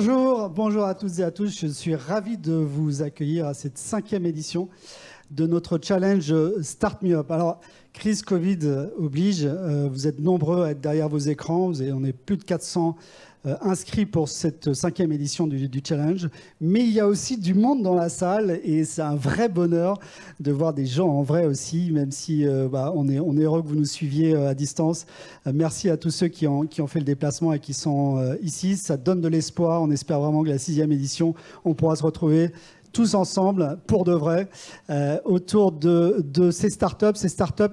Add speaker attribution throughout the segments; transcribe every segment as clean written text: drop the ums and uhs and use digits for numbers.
Speaker 1: Bonjour à toutes et à tous. Je suis ravi de vous accueillir à cette 5e édition de notre challenge Start Me Up. Alors, crise Covid oblige, vous êtes nombreux à être derrière vos écrans. On est plus de 400 inscrits pour cette 5e édition du challenge. Mais il y a aussi du monde dans la salle et c'est un vrai bonheur de voir des gens en vrai aussi, même si on est heureux que vous nous suiviez à distance. Merci à tous ceux qui ont fait le déplacement et qui sont ici. Ça donne de l'espoir. On espère vraiment que la 6e édition, on pourra se retrouver tous ensemble, pour de vrai, autour de ces startups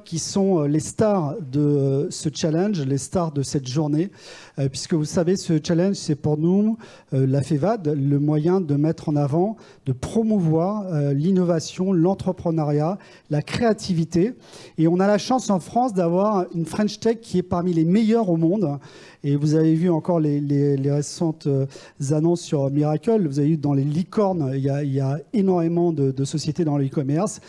Speaker 1: qui sont les stars de ce challenge, les stars de cette journée, puisque vous savez, ce challenge, c'est pour nous, la FEVAD, le moyen de mettre en avant, de promouvoir l'innovation, l'entrepreneuriat, la créativité. Et on a la chance en France d'avoir une French Tech qui est parmi les meilleures au monde. Et vous avez vu encore les récentes annonces sur Miracle. Vous avez vu dans les licornes, il y a énormément de sociétés dans l'e-commerce.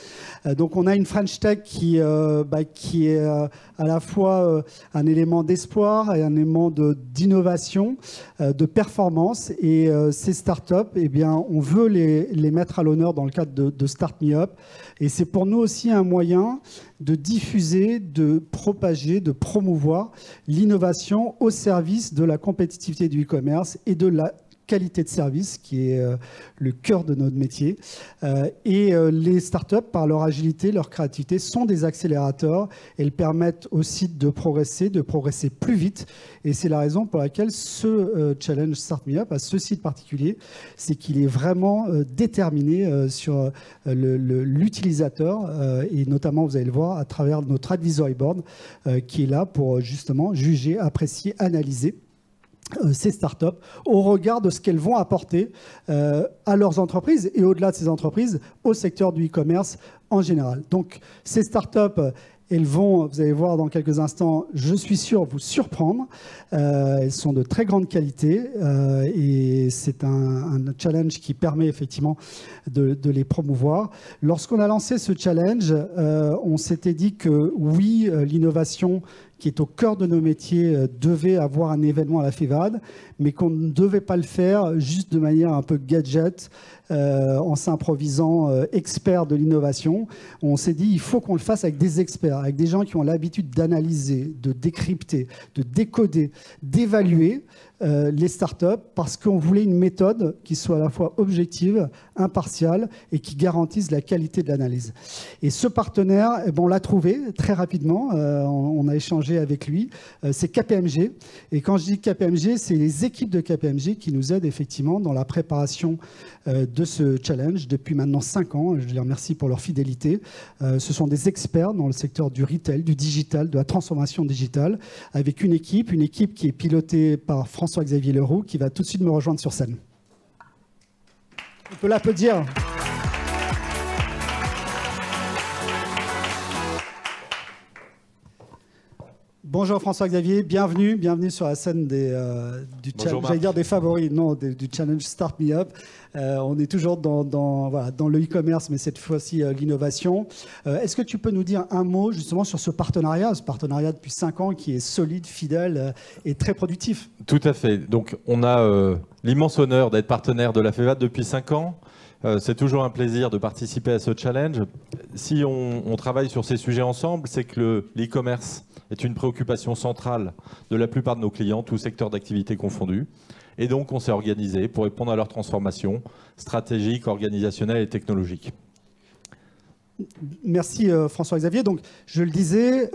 Speaker 1: Donc on a une French Tech qui est à la fois un élément d'espoir et un élément d'innovation, de performance. Et ces startups, eh bien, on veut les mettre à l'honneur dans le cadre de Start Me Up. Et c'est pour nous aussi un moyen de diffuser, de propager, de promouvoir l'innovation au service de la compétitivité du e-commerce et de la qualité de service, qui est le cœur de notre métier. Les startups, par leur agilité, leur créativité, sont des accélérateurs. Elles permettent aussi de progresser plus vite. Et c'est la raison pour laquelle ce challenge Start Me Up, à ce site particulier, c'est qu'il est vraiment déterminé sur l'utilisateur. Et notamment, vous allez le voir, à travers notre advisory board, qui est là pour justement juger, apprécier, analyser ces startups au regard de ce qu'elles vont apporter à leurs entreprises et au-delà de ces entreprises, au secteur du e-commerce en général. Donc ces startups, elles vont, vous allez voir dans quelques instants, je suis sûr, vous surprendre. Elles sont de très grande qualité et c'est un challenge qui permet effectivement de les promouvoir. Lorsqu'on a lancé ce challenge, on s'était dit que oui, l'innovation qui est au cœur de nos métiers, devait avoir un événement à la FEVAD, mais qu'on ne devait pas le faire juste de manière un peu gadget, en s'improvisant expert de l'innovation. On s'est dit, il faut qu'on le fasse avec des experts, avec des gens qui ont l'habitude d'analyser, de décrypter, de décoder, d'évaluer les startups, parce qu'on voulait une méthode qui soit à la fois objective, impartiale et qui garantisse la qualité de l'analyse. Et ce partenaire, on l'a trouvé très rapidement, on a échangé avec lui, c'est KPMG. Et quand je dis KPMG, c'est les équipes de KPMG qui nous aident effectivement dans la préparation de ce challenge depuis maintenant 5 ans. Je les remercie pour leur fidélité. Ce sont des experts dans le secteur du retail, du digital, de la transformation digitale, avec une équipe qui est pilotée par François-Xavier Leroux, qui va tout de suite me rejoindre sur scène. On peut l'applaudir. Bonjour François-Xavier, bienvenue sur la scène du challenge, j'allais dire des favoris, non, du challenge Start Me Up. On est toujours dans le e-commerce, mais cette fois-ci l'innovation. Est-ce que tu peux nous dire un mot justement sur ce partenariat depuis 5 ans qui est solide, fidèle et très productif?
Speaker 2: Tout à fait. Donc on a l'immense honneur d'être partenaire de la FEVAD depuis 5 ans. C'est toujours un plaisir de participer à ce challenge. Si on travaille sur ces sujets ensemble, c'est que l'e-commerce est une préoccupation centrale de la plupart de nos clients, tous secteurs d'activité confondus. Et donc, on s'est organisé pour répondre à leur transformation stratégique, organisationnelle et technologique.
Speaker 1: Merci François-Xavier. Donc, je le disais,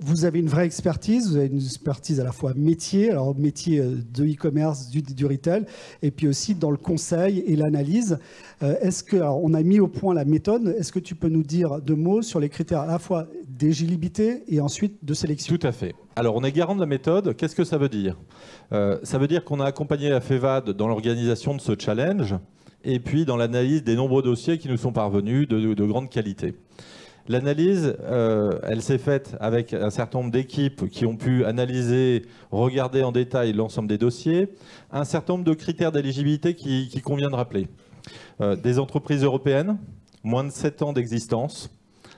Speaker 1: vous avez une vraie expertise. Vous avez une expertise à la fois métier, alors métier de e-commerce, du retail, et puis aussi dans le conseil et l'analyse. On a mis au point la méthode. Est-ce que tu peux nous dire 2 mots sur les critères à la fois d'éligibilité et ensuite de sélection?
Speaker 2: Tout à fait. Alors, on est garant de la méthode. Qu'est-ce que ça veut dire? Ça veut dire qu'on a accompagné la FEVAD dans l'organisation de ce challenge et puis dans l'analyse des nombreux dossiers qui nous sont parvenus de grande qualité. L'analyse, elle s'est faite avec un certain nombre d'équipes qui ont pu analyser, regarder en détail l'ensemble des dossiers, un certain nombre de critères d'éligibilité qui convient de rappeler. Des entreprises européennes, moins de 7 ans d'existence,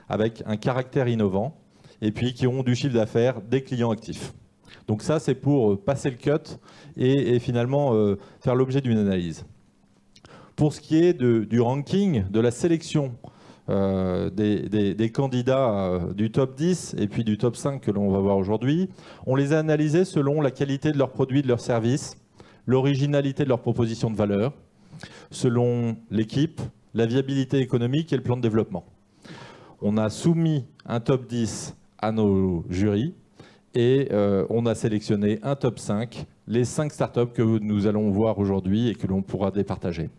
Speaker 2: avec un caractère innovant, et puis qui ont du chiffre d'affaires, des clients actifs. Donc ça, c'est pour passer le cut et finalement faire l'objet d'une analyse. Pour ce qui est du ranking, de la sélection des candidats du top 10 et puis du top 5 que l'on va voir aujourd'hui, on les a analysés selon la qualité de leurs produits, de leurs services, l'originalité de leur proposition de valeur, selon l'équipe, la viabilité économique et le plan de développement. On a soumis un top 10 à nos jurys et on a sélectionné un top 5, les 5 startups que nous allons voir aujourd'hui et que l'on pourra départager.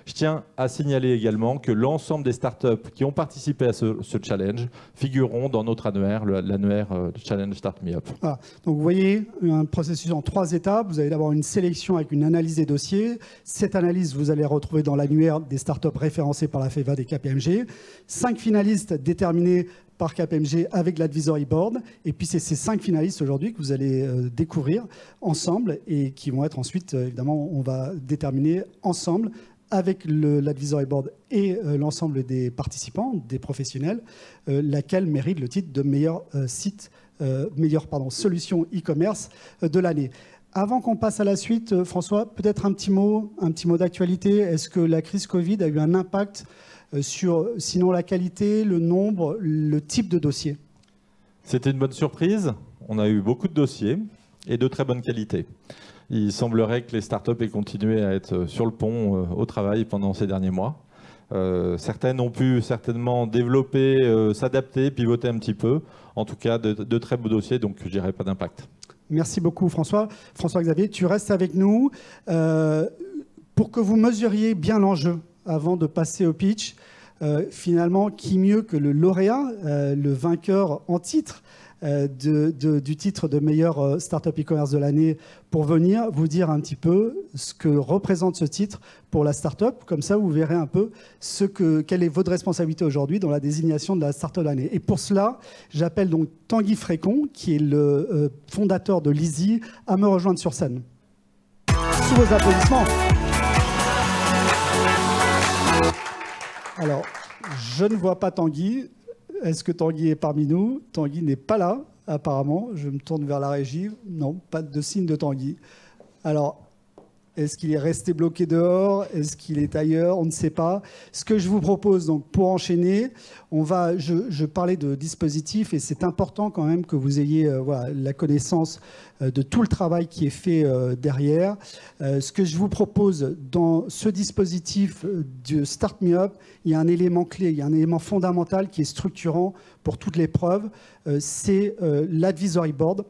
Speaker 2: Je tiens à signaler également que l'ensemble des startups qui ont participé à ce challenge figureront dans notre annuaire, l'annuaire Challenge Start Me Up.
Speaker 1: Voilà. Donc vous voyez un processus en 3 étapes. Vous allez d'abord une sélection avec une analyse des dossiers. Cette analyse, vous allez retrouver dans l'annuaire des startups référencées par la FEVAD et KPMG. 5 finalistes déterminés par KPMG avec l'Advisory Board. Et puis c'est ces 5 finalistes aujourd'hui que vous allez découvrir ensemble et qui vont être ensuite, évidemment, on va déterminer ensemble avec l'Advisory Board et l'ensemble des participants, des professionnels, laquelle mérite le titre de meilleur solution e-commerce de l'année. Avant qu'on passe à la suite, François, peut-être un petit mot d'actualité. Est-ce que la crise Covid a eu un impact sur, sinon la qualité, le nombre, le type de dossier?
Speaker 2: C'était une bonne surprise. On a eu beaucoup de dossiers et de très bonne qualité. Il semblerait que les startups aient continué à être sur le pont au travail pendant ces derniers mois. Certaines ont pu certainement développer, s'adapter, pivoter un petit peu. En tout cas, de très beaux dossiers, donc je dirais pas d'impact.
Speaker 1: Merci beaucoup François. François-Xavier, tu restes avec nous pour que vous mesuriez bien l'enjeu avant de passer au pitch. Finalement, qui mieux que le lauréat, le vainqueur en titre du titre de meilleur Startup e-commerce de l'année pour venir vous dire un petit peu ce que représente ce titre pour la startup. Comme ça, vous verrez un peu quelle est votre responsabilité aujourd'hui dans la désignation de la startup de l'année. Et pour cela, j'appelle donc Tanguy Frécon, qui est le fondateur de Lizzy, à me rejoindre sur scène. Sous vos applaudissements. Alors, je ne vois pas Tanguy. Est-ce que Tanguy est parmi nous? Tanguy n'est pas là, apparemment. Je me tourne vers la régie. Non, pas de signe de Tanguy. Alors, est-ce qu'il est resté bloqué dehors? Est-ce qu'il est ailleurs? On ne sait pas. Ce que je vous propose, donc, pour enchaîner, je parlais de dispositifs et c'est important quand même que vous ayez la connaissance de tout le travail qui est fait derrière. Ce que je vous propose dans ce dispositif de Start Me Up, il y a un élément clé, il y a un élément fondamental qui est structurant pour toute l'épreuve, c'est l'Advisory Board.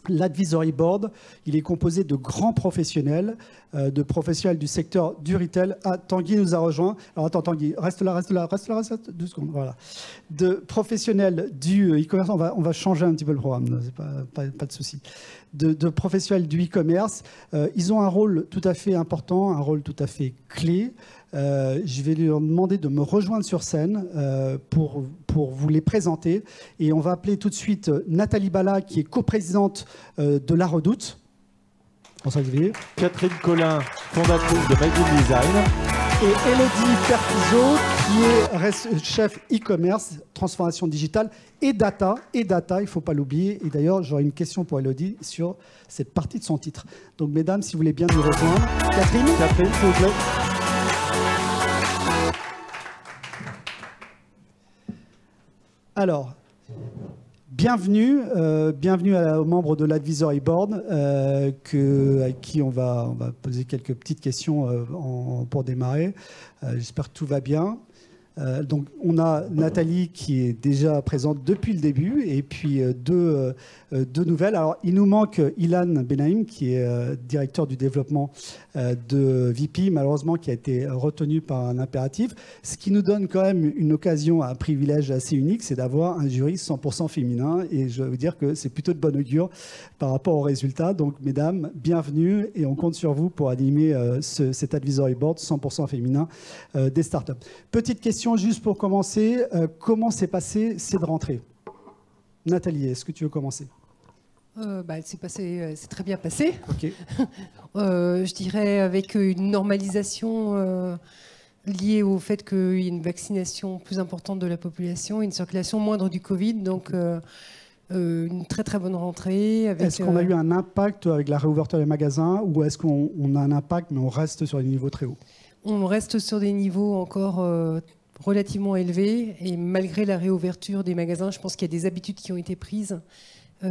Speaker 1: L'Advisory Board, il est composé de grands professionnels, du secteur du retail. Ah, Tanguy nous a rejoint. Alors attends, Tanguy, reste là, 2 secondes. Voilà. De professionnels du e-commerce, on va changer un petit peu le programme, c'est pas de souci. De professionnels du e-commerce, ils ont un rôle tout à fait important, un rôle tout à fait clé. Je vais leur demander de me rejoindre sur scène pour vous les présenter. Et on va appeler tout de suite Nathalie Bala, qui est coprésidente de La Redoute. Bonsoir Xavier.
Speaker 2: Catherine Collin, fondatrice de Made in Design.
Speaker 1: Et Elodie Pertizo, qui est chef e-commerce, transformation digitale et data, il ne faut pas l'oublier. Et d'ailleurs, j'aurais une question pour Elodie sur cette partie de son titre. Donc mesdames, si vous voulez bien nous rejoindre. Catherine, s'il vous plaît. Alors, bienvenue aux membres de l'Advisory Board, à qui on va poser quelques petites questions pour démarrer. J'espère que tout va bien. Donc, on a Nathalie qui est déjà présente depuis le début et puis deux nouvelles. Alors, il nous manque Ilan Benaim qui est directeur du développement de VP, malheureusement qui a été retenu par un impératif. Ce qui nous donne quand même une occasion, un privilège assez unique, c'est d'avoir un jury 100% féminin et je vais vous dire que c'est plutôt de bon augure par rapport aux résultats. Donc, mesdames, bienvenue et on compte sur vous pour animer cet Advisory Board 100% féminin des startups. Petite question juste pour commencer, comment s'est passée cette rentrée? Nathalie, est-ce que tu veux commencer?
Speaker 3: C'est très bien passé.
Speaker 1: Okay.
Speaker 3: Je dirais avec une normalisation liée au fait qu'il y ait une vaccination plus importante de la population, une circulation moindre du Covid. Donc Une très très bonne rentrée.
Speaker 1: Est-ce qu'on a eu un impact avec la réouverture des magasins ou est-ce qu'on a un impact mais on reste sur des niveaux très hauts?
Speaker 3: On reste sur des niveaux encore relativement élevés et malgré la réouverture des magasins, je pense qu'il y a des habitudes qui ont été prises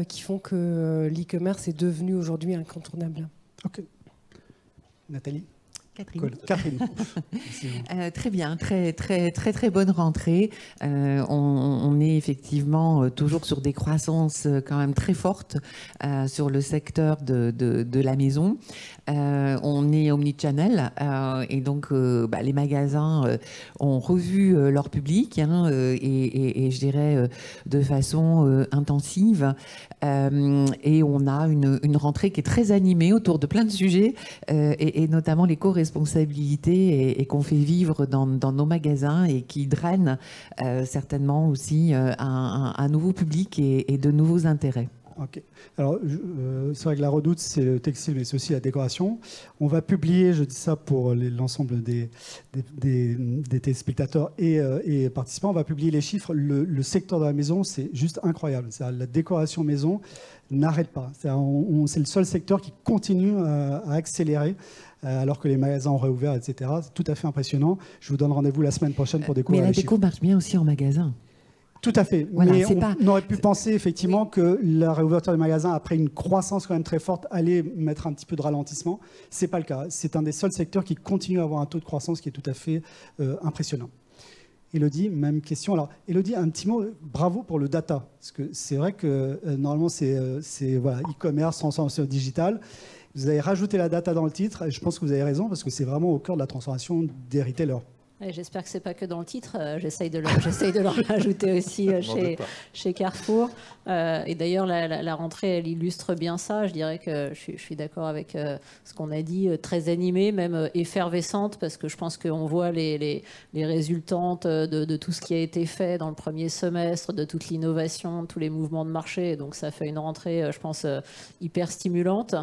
Speaker 3: qui font que l'e-commerce est devenu aujourd'hui incontournable.
Speaker 1: Ok. Nathalie?
Speaker 4: Catherine. Très bien, très bonne rentrée. On est effectivement toujours sur des croissances quand même très fortes sur le secteur de la maison. On est omnichannel et donc les magasins ont revu leur public et je dirais de façon intensive. Et on a une rentrée qui est très animée autour de plein de sujets et notamment les co-responsabilités et qu'on fait vivre dans nos magasins et qui drainent certainement aussi un nouveau public et de nouveaux intérêts.
Speaker 1: Ok. Alors, c'est vrai que la Redoute, c'est le textile, mais c'est aussi la décoration. On va publier, je dis ça pour l'ensemble des téléspectateurs et participants, on va publier les chiffres. Le secteur de la maison, c'est juste incroyable. La décoration maison n'arrête pas. C'est le seul secteur qui continue à accélérer. Alors que les magasins ont réouvert, etc. C'est tout à fait impressionnant. Je vous donne rendez-vous la semaine prochaine pour découvrir les chiffres.
Speaker 4: Mais la déco marche bien aussi en magasin.
Speaker 1: Tout à fait.
Speaker 4: Voilà,
Speaker 1: mais on aurait pu penser effectivement que la réouverture des magasins, après une croissance quand même très forte, allait mettre un petit peu de ralentissement. Ce n'est pas le cas. C'est un des seuls secteurs qui continue à avoir un taux de croissance qui est tout à fait impressionnant. Élodie, même question. Alors, Élodie, un petit mot, bravo pour le data. Parce que c'est vrai que normalement, c'est voilà, e-commerce, transformation digitale. Vous avez rajouté la data dans le titre, et je pense que vous avez raison, parce que c'est vraiment au cœur de la transformation des retailers.
Speaker 5: J'espère que ce n'est pas que dans le titre. J'essaye de le rajouter aussi chez Carrefour. Et d'ailleurs, la rentrée, elle illustre bien ça. Je dirais que je suis d'accord avec ce qu'on a dit, très animée, même effervescente, parce que je pense qu'on voit les résultantes de tout ce qui a été fait dans le premier semestre, de toute l'innovation, tous les mouvements de marché. Donc ça fait une rentrée, je pense, hyper stimulante.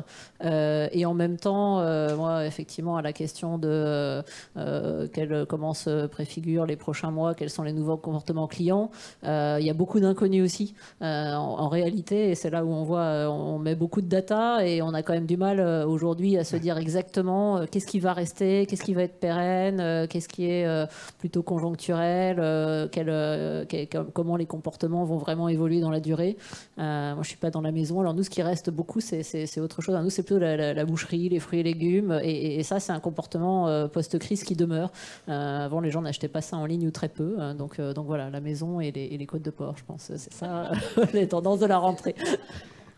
Speaker 5: Et en même temps, moi, effectivement, à la question de comment se préfigurent les prochains mois, quels sont les nouveaux comportements clients. Il y a beaucoup d'inconnus aussi en réalité, et c'est là où on voit, on met beaucoup de data et on a quand même du mal aujourd'hui à se dire exactement qu'est-ce qui va rester, qu'est-ce qui va être pérenne, qu'est-ce qui est plutôt conjoncturel, comment les comportements vont vraiment évoluer dans la durée. Moi, je suis pas dans la maison. Alors nous, ce qui reste beaucoup, c'est autre chose. Nous, c'est plutôt la boucherie, les fruits et légumes, et ça, c'est un comportement post-crise qui demeure. Avant, les gens n'achetaient pas ça en ligne ou très peu. Donc voilà, la maison et les côtes de porc, je pense. C'est ça, les tendances de la rentrée.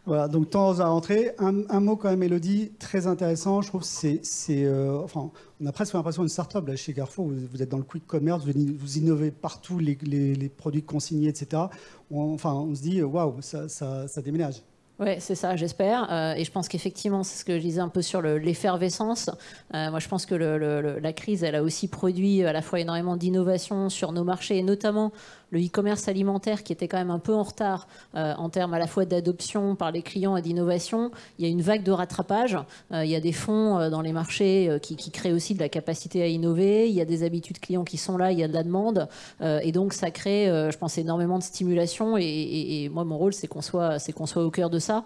Speaker 1: Voilà, donc tendance à la rentrée. Un mot quand même, Élodie, très intéressant. Je trouve que enfin, on a presque l'impression d'une start-up là, chez Carrefour. Vous êtes dans le quick commerce, vous innovez partout, les produits consignés, etc. On se dit, waouh, ça déménage.
Speaker 5: Oui, c'est ça, j'espère. Et je pense qu'effectivement, c'est ce que je disais un peu sur l'effervescence. Moi, je pense que la crise, elle a aussi produit à la fois énormément d'innovation sur nos marchés, et notamment le e-commerce alimentaire qui était quand même un peu en retard en termes à la fois d'adoption par les clients et d'innovation. Il y a une vague de rattrapage. Il y a des fonds dans les marchés qui créent aussi de la capacité à innover. Il y a des habitudes clients qui sont là, il y a de la demande. Et donc, ça crée, je pense, énormément de stimulation. Et moi, mon rôle, c'est qu'on soit au cœur de ça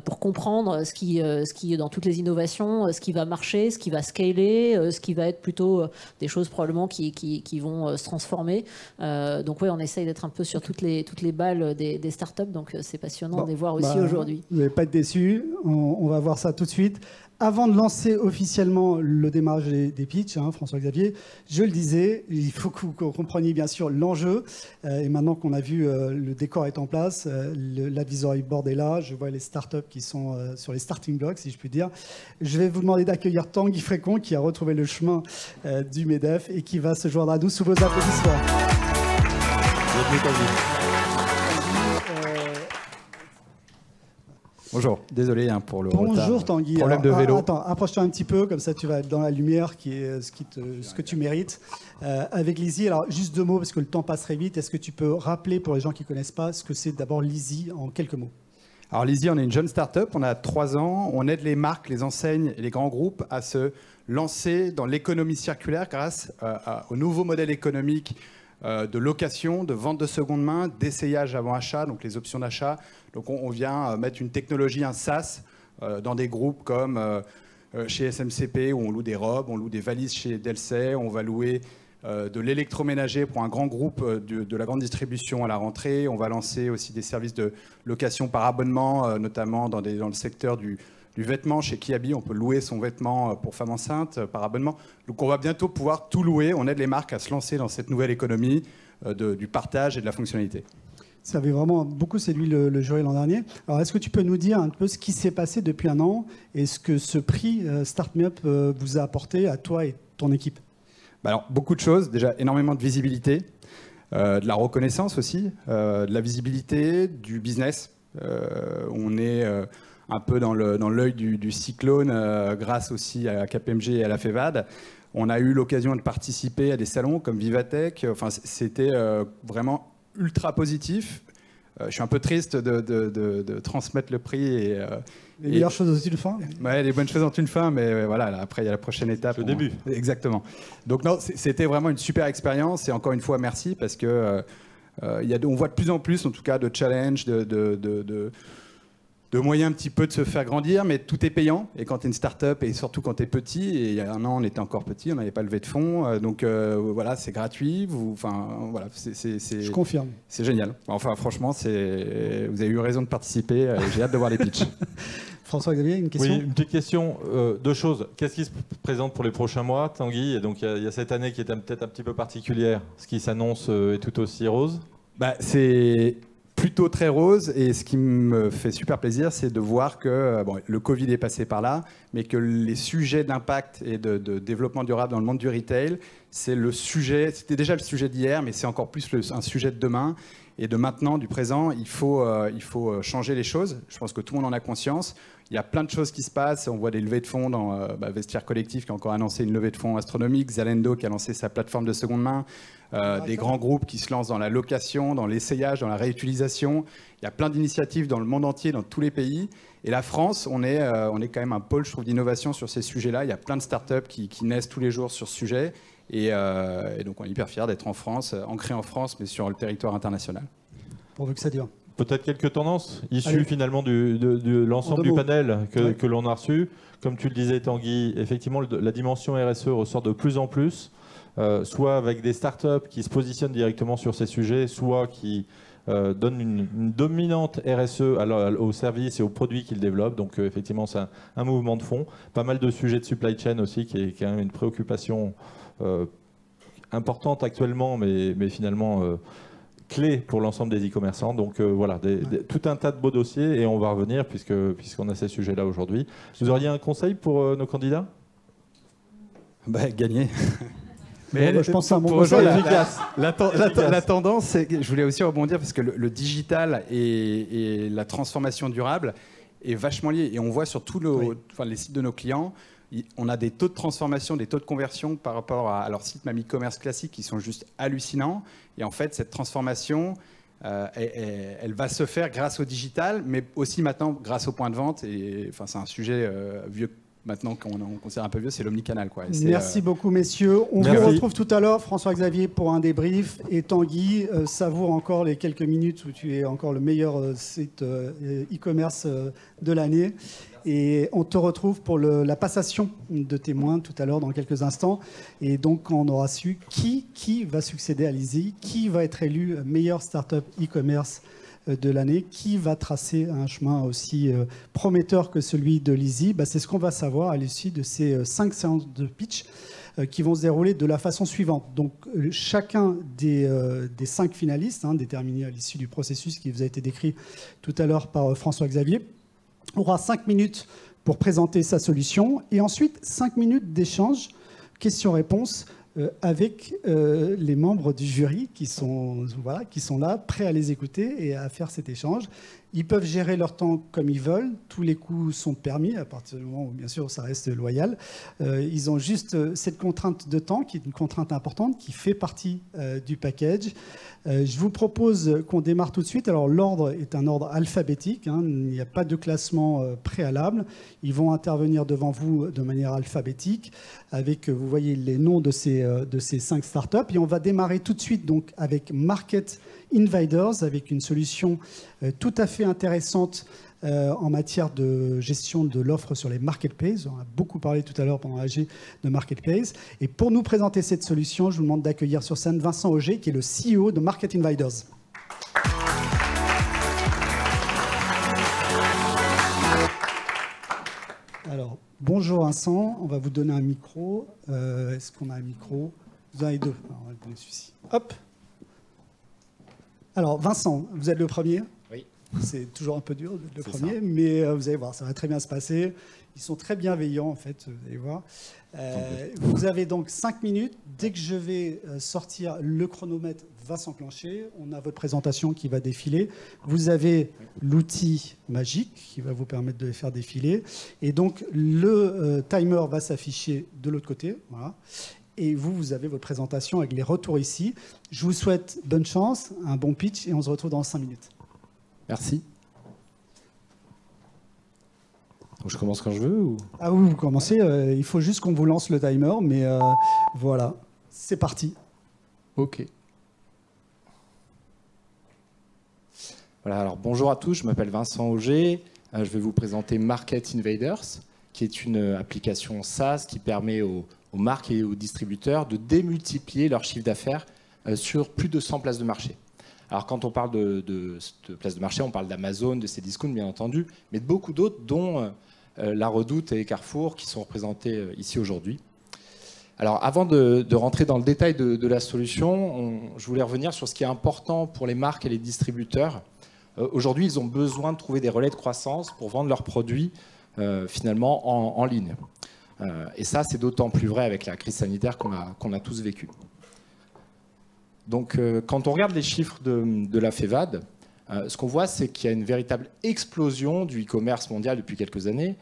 Speaker 5: pour comprendre ce qui dans toutes les innovations, ce qui va marcher, ce qui va scaler, ce qui va être plutôt des choses probablement qui vont se transformer. Donc oui, on essaye d'être un peu sur toutes les balles des startups, donc c'est passionnant de les voir aussi aujourd'hui.
Speaker 1: Vous n'allez pas être déçus, on va voir ça tout de suite. Avant de lancer officiellement le démarrage des pitchs, François-Xavier, je le disais, il faut que vous compreniez bien sûr l'enjeu. Et maintenant qu'on a vu le décor est en place, l'advisory board est là, je vois les startups qui sont sur les starting blocks, si je puis dire. Je vais vous demander d'accueillir Tanguy Frécon, qui a retrouvé le chemin du MEDEF et qui va se joindre à nous sous vos applaudissements.
Speaker 2: Bienvenue, Tanguy.
Speaker 6: Bonjour, désolé pour le retard.
Speaker 1: Bonjour Tanguy.
Speaker 6: Problème de vélo.
Speaker 1: Attends, approche-toi un petit peu, comme ça tu vas être dans la lumière, qui est ce que tu mérites. Avec Lizzie, alors juste 2 mots, parce que le temps passe très vite. Est-ce que tu peux rappeler pour les gens qui ne connaissent pas ce que c'est d'abord Lizzie en quelques mots?
Speaker 6: Alors Lizzie, on est une jeune start-up, on a 3 ans. On aide les marques, les enseignes et les grands groupes à se lancer dans l'économie circulaire grâce au nouveau modèle économique de location, de vente de seconde main, d'essayage avant achat, donc les options d'achat. Donc on vient mettre une technologie, un SaaS, dans des groupes comme chez SMCP, où on loue des robes, on loue des valises chez Delsey, on va louer de l'électroménager pour un grand groupe de la grande distribution à la rentrée. On va lancer aussi des services de location par abonnement, notamment dans le secteur du vêtement. Chez Kiabi, on peut louer son vêtement pour femme enceinte par abonnement. Donc on va bientôt pouvoir tout louer. On aide les marques à se lancer dans cette nouvelle économie du partage et de la fonctionnalité.
Speaker 1: Ça avait vraiment beaucoup séduit le jury l'an dernier. Alors, est-ce que tu peux nous dire un peu ce qui s'est passé depuis un an et ce que ce prix Start Me Up vous a apporté à toi et ton équipe?
Speaker 6: Alors, beaucoup de choses. Déjà, énormément de visibilité, de la reconnaissance aussi, de la visibilité, du business. On est un peu dans l'œil du cyclone grâce aussi à KPMG et à la FEVAD. On a eu l'occasion de participer à des salons comme Vivatech. Enfin, c'était vraiment ultra positif. Je suis un peu triste de transmettre le prix.
Speaker 1: Les meilleures choses ont une fin.
Speaker 6: Ouais, les bonnes choses ont une fin, mais voilà, là, après, il y a la prochaine étape.
Speaker 2: Le début.
Speaker 6: Exactement. Donc, non, c'était vraiment une super expérience. Et encore une fois, merci, parce que on voit de plus en plus, en tout cas, de challenges, de moyens un petit peu de se faire grandir, mais tout est payant. Et quand tu es une start-up, et surtout quand tu es petit, et il y a un an, on était encore petit, on n'avait pas levé de fonds. Donc voilà, c'est gratuit. Voilà,
Speaker 1: Je confirme.
Speaker 6: C'est génial. Enfin, franchement, vous avez eu raison de participer. J'ai hâte de voir les pitchs.
Speaker 1: François-Xavier, une question?
Speaker 2: Oui, une petite question. Deux choses. Qu'est-ce qui se présente pour les prochains mois, Tanguy? Et donc, il y a cette année qui est peut-être un petit peu particulière. Ce qui s'annonce est tout aussi rose?
Speaker 6: C'est plutôt très rose, et ce qui me fait super plaisir, c'est de voir que le Covid est passé par là, mais que les sujets d'impact et de développement durable dans le monde du retail, c'était déjà le sujet d'hier, mais c'est encore plus un sujet de demain et de maintenant, du présent. Il faut changer les choses. Je pense que tout le monde en a conscience. Il y a plein de choses qui se passent. On voit des levées de fonds dans Vestiaire Collectif qui a encore annoncé une levée de fonds astronomique, Zalando qui a lancé sa plateforme de seconde main, des grands groupes qui se lancent dans la location, dans l'essayage, dans la réutilisation. Il y a plein d'initiatives dans le monde entier, dans tous les pays. Et la France, on est quand même un pôle, je trouve, d'innovation sur ces sujets-là. Il y a plein de startups qui naissent tous les jours sur ce sujet. Et donc, on est hyper fiers d'être en France, ancré en France, mais sur le territoire international.
Speaker 1: Pourvu que ça dure.
Speaker 2: Peut-être quelques tendances issues finalement de l'ensemble du panel que l'on a reçu. Comme tu le disais, Tanguy, effectivement, la dimension RSE ressort de plus en plus, soit avec des startups qui se positionnent directement sur ces sujets, soit qui donnent une dominante RSE aux services et aux produits qu'ils développent. Donc, effectivement, c'est un mouvement de fond. Pas mal de sujets de supply chain aussi, qui est quand même une préoccupation importante actuellement, mais finalement clé pour l'ensemble des e-commerçants. Donc voilà, tout un tas de beaux dossiers, et on va revenir puisqu'on a ces sujets-là aujourd'hui. Vous auriez un conseil pour nos candidats?
Speaker 6: Gagner.
Speaker 1: Mais je pense que c'est un bon conseil.
Speaker 2: Efficace.
Speaker 6: La tendance, je voulais aussi rebondir parce que le digital et la transformation durable est vachement lié. Et on voit sur tous les sites de nos clients, on a des taux de transformation, des taux de conversion par rapport à leur site même e-commerce classique qui sont juste hallucinants. Et en fait, cette transformation, elle va se faire grâce au digital, mais aussi maintenant grâce au point de vente. Et enfin, c'est un sujet vieux maintenant qu'on considère un peu vieux, c'est l'omnicanal.
Speaker 1: Merci beaucoup, messieurs. On vous retrouve tout à l'heure, François-Xavier, pour un débrief. Et Tanguy, savoure encore les quelques minutes où tu es encore le meilleur site e-commerce de l'année. Et on te retrouve pour la passation de témoins tout à l'heure dans quelques instants. Et donc, on aura su qui va succéder à Lizzie, qui va être élu meilleur startup e-commerce de l'année, qui va tracer un chemin aussi prometteur que celui de Lizzie. C'est ce qu'on va savoir à l'issue de ces 5 séances de pitch qui vont se dérouler de la façon suivante. Donc, chacun des 5 finalistes, déterminés à l'issue du processus qui vous a été décrit tout à l'heure par François-Xavier, aura 5 minutes pour présenter sa solution et ensuite 5 minutes d'échange, questions-réponses avec les membres du jury qui sont là, prêts à les écouter et à faire cet échange. Ils peuvent gérer leur temps comme ils veulent. Tous les coûts sont permis, à partir du moment où, bien sûr, ça reste loyal. Ils ont juste cette contrainte de temps, qui est une contrainte importante, qui fait partie du package. Je vous propose qu'on démarre tout de suite. Alors, l'ordre est un ordre alphabétique. Hein. Il n'y a pas de classement préalable. Ils vont intervenir devant vous de manière alphabétique, avec, vous voyez, les noms de ces 5 startups. Et on va démarrer tout de suite donc, avec Market Invaders, avec une solution tout à fait intéressante en matière de gestion de l'offre sur les marketplaces. On a beaucoup parlé tout à l'heure pendant l'AG de marketplace. Et pour nous présenter cette solution, je vous demande d'accueillir sur scène Vincent Auger, qui est le CEO de Market Invaders. Alors, bonjour Vincent, on va vous donner un micro. Est-ce qu'on a un micro? Vous en avez 2. Alors, on va donner celui-ci. Hop. Alors, Vincent, vous êtes le premier.
Speaker 7: Oui.
Speaker 1: C'est toujours un peu dur d'être le premier, mais vous allez voir, ça va très bien se passer. Ils sont très bienveillants, en fait, vous allez voir. Vous avez donc 5 minutes. Dès que je vais sortir, le chronomètre va s'enclencher. On a votre présentation qui va défiler. Vous avez l'outil magique qui va vous permettre de les faire défiler. Et donc, le timer va s'afficher de l'autre côté. Voilà. Et vous avez votre présentation avec les retours ici. Je vous souhaite bonne chance, un bon pitch, et on se retrouve dans 5 minutes.
Speaker 7: Merci. Donc je commence quand je veux ou...
Speaker 1: Ah oui, vous commencez. Il faut juste qu'on vous lance le timer, mais voilà, c'est parti.
Speaker 7: Ok. Voilà, alors bonjour à tous, je m'appelle Vincent Auger. Je vais vous présenter Market Invaders, qui est une application SaaS qui permet aux marques et aux distributeurs de démultiplier leur chiffre d'affaires sur plus de 100 places de marché. Alors quand on parle de places de marché, on parle d'Amazon, de Cdiscount bien entendu, mais de beaucoup d'autres, dont La Redoute et Carrefour, qui sont représentés ici aujourd'hui. Alors avant de rentrer dans le détail de la solution, je voulais revenir sur ce qui est important pour les marques et les distributeurs. Aujourd'hui, ils ont besoin de trouver des relais de croissance pour vendre leurs produits finalement en ligne. Et ça, c'est d'autant plus vrai avec la crise sanitaire qu'on a tous vécu. Donc, quand on regarde les chiffres de la FEVAD, ce qu'on voit, c'est qu'il y a une véritable explosion du e-commerce mondial depuis quelques années,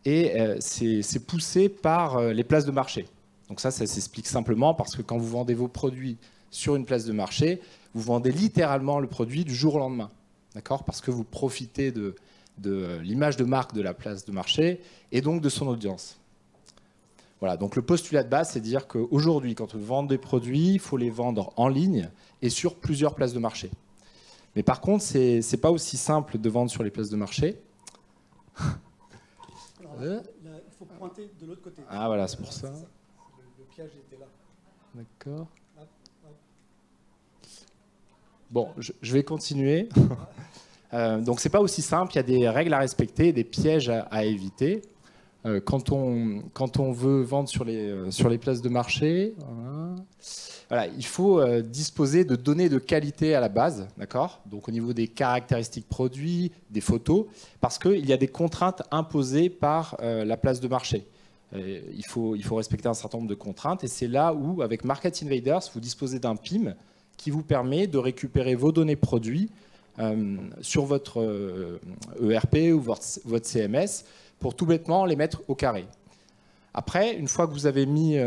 Speaker 7: et c'est poussé par les places de marché. Donc ça s'explique simplement parce que quand vous vendez vos produits sur une place de marché, vous vendez littéralement le produit du jour au lendemain, d'accord ? Parce que vous profitez de l'image de marque de la place de marché et donc de son audience. Voilà, donc le postulat de base, c'est de dire qu'aujourd'hui, quand on vend des produits, il faut les vendre en ligne et sur plusieurs places de marché. Mais par contre, ce n'est pas aussi simple de vendre sur les places de marché.
Speaker 1: Alors, là, il faut pointer de l'autre côté.
Speaker 7: Ah voilà, c'est pour ça.
Speaker 1: Le piège était là.
Speaker 7: D'accord. Bon, je vais continuer. Donc, ce n'est pas aussi simple, il y a des règles à respecter, des pièges à éviter. Quand on veut vendre sur les places de marché, voilà, il faut disposer de données de qualité à la base, d'accord ? Donc au niveau des caractéristiques produits, des photos, parce qu'il y a des contraintes imposées par la place de marché. Il faut respecter un certain nombre de contraintes, et c'est là où, avec Market Invaders, vous disposez d'un PIM qui vous permet de récupérer vos données produits sur votre ERP ou votre CMS, pour tout bêtement les mettre au carré. Après, une fois que vous avez mis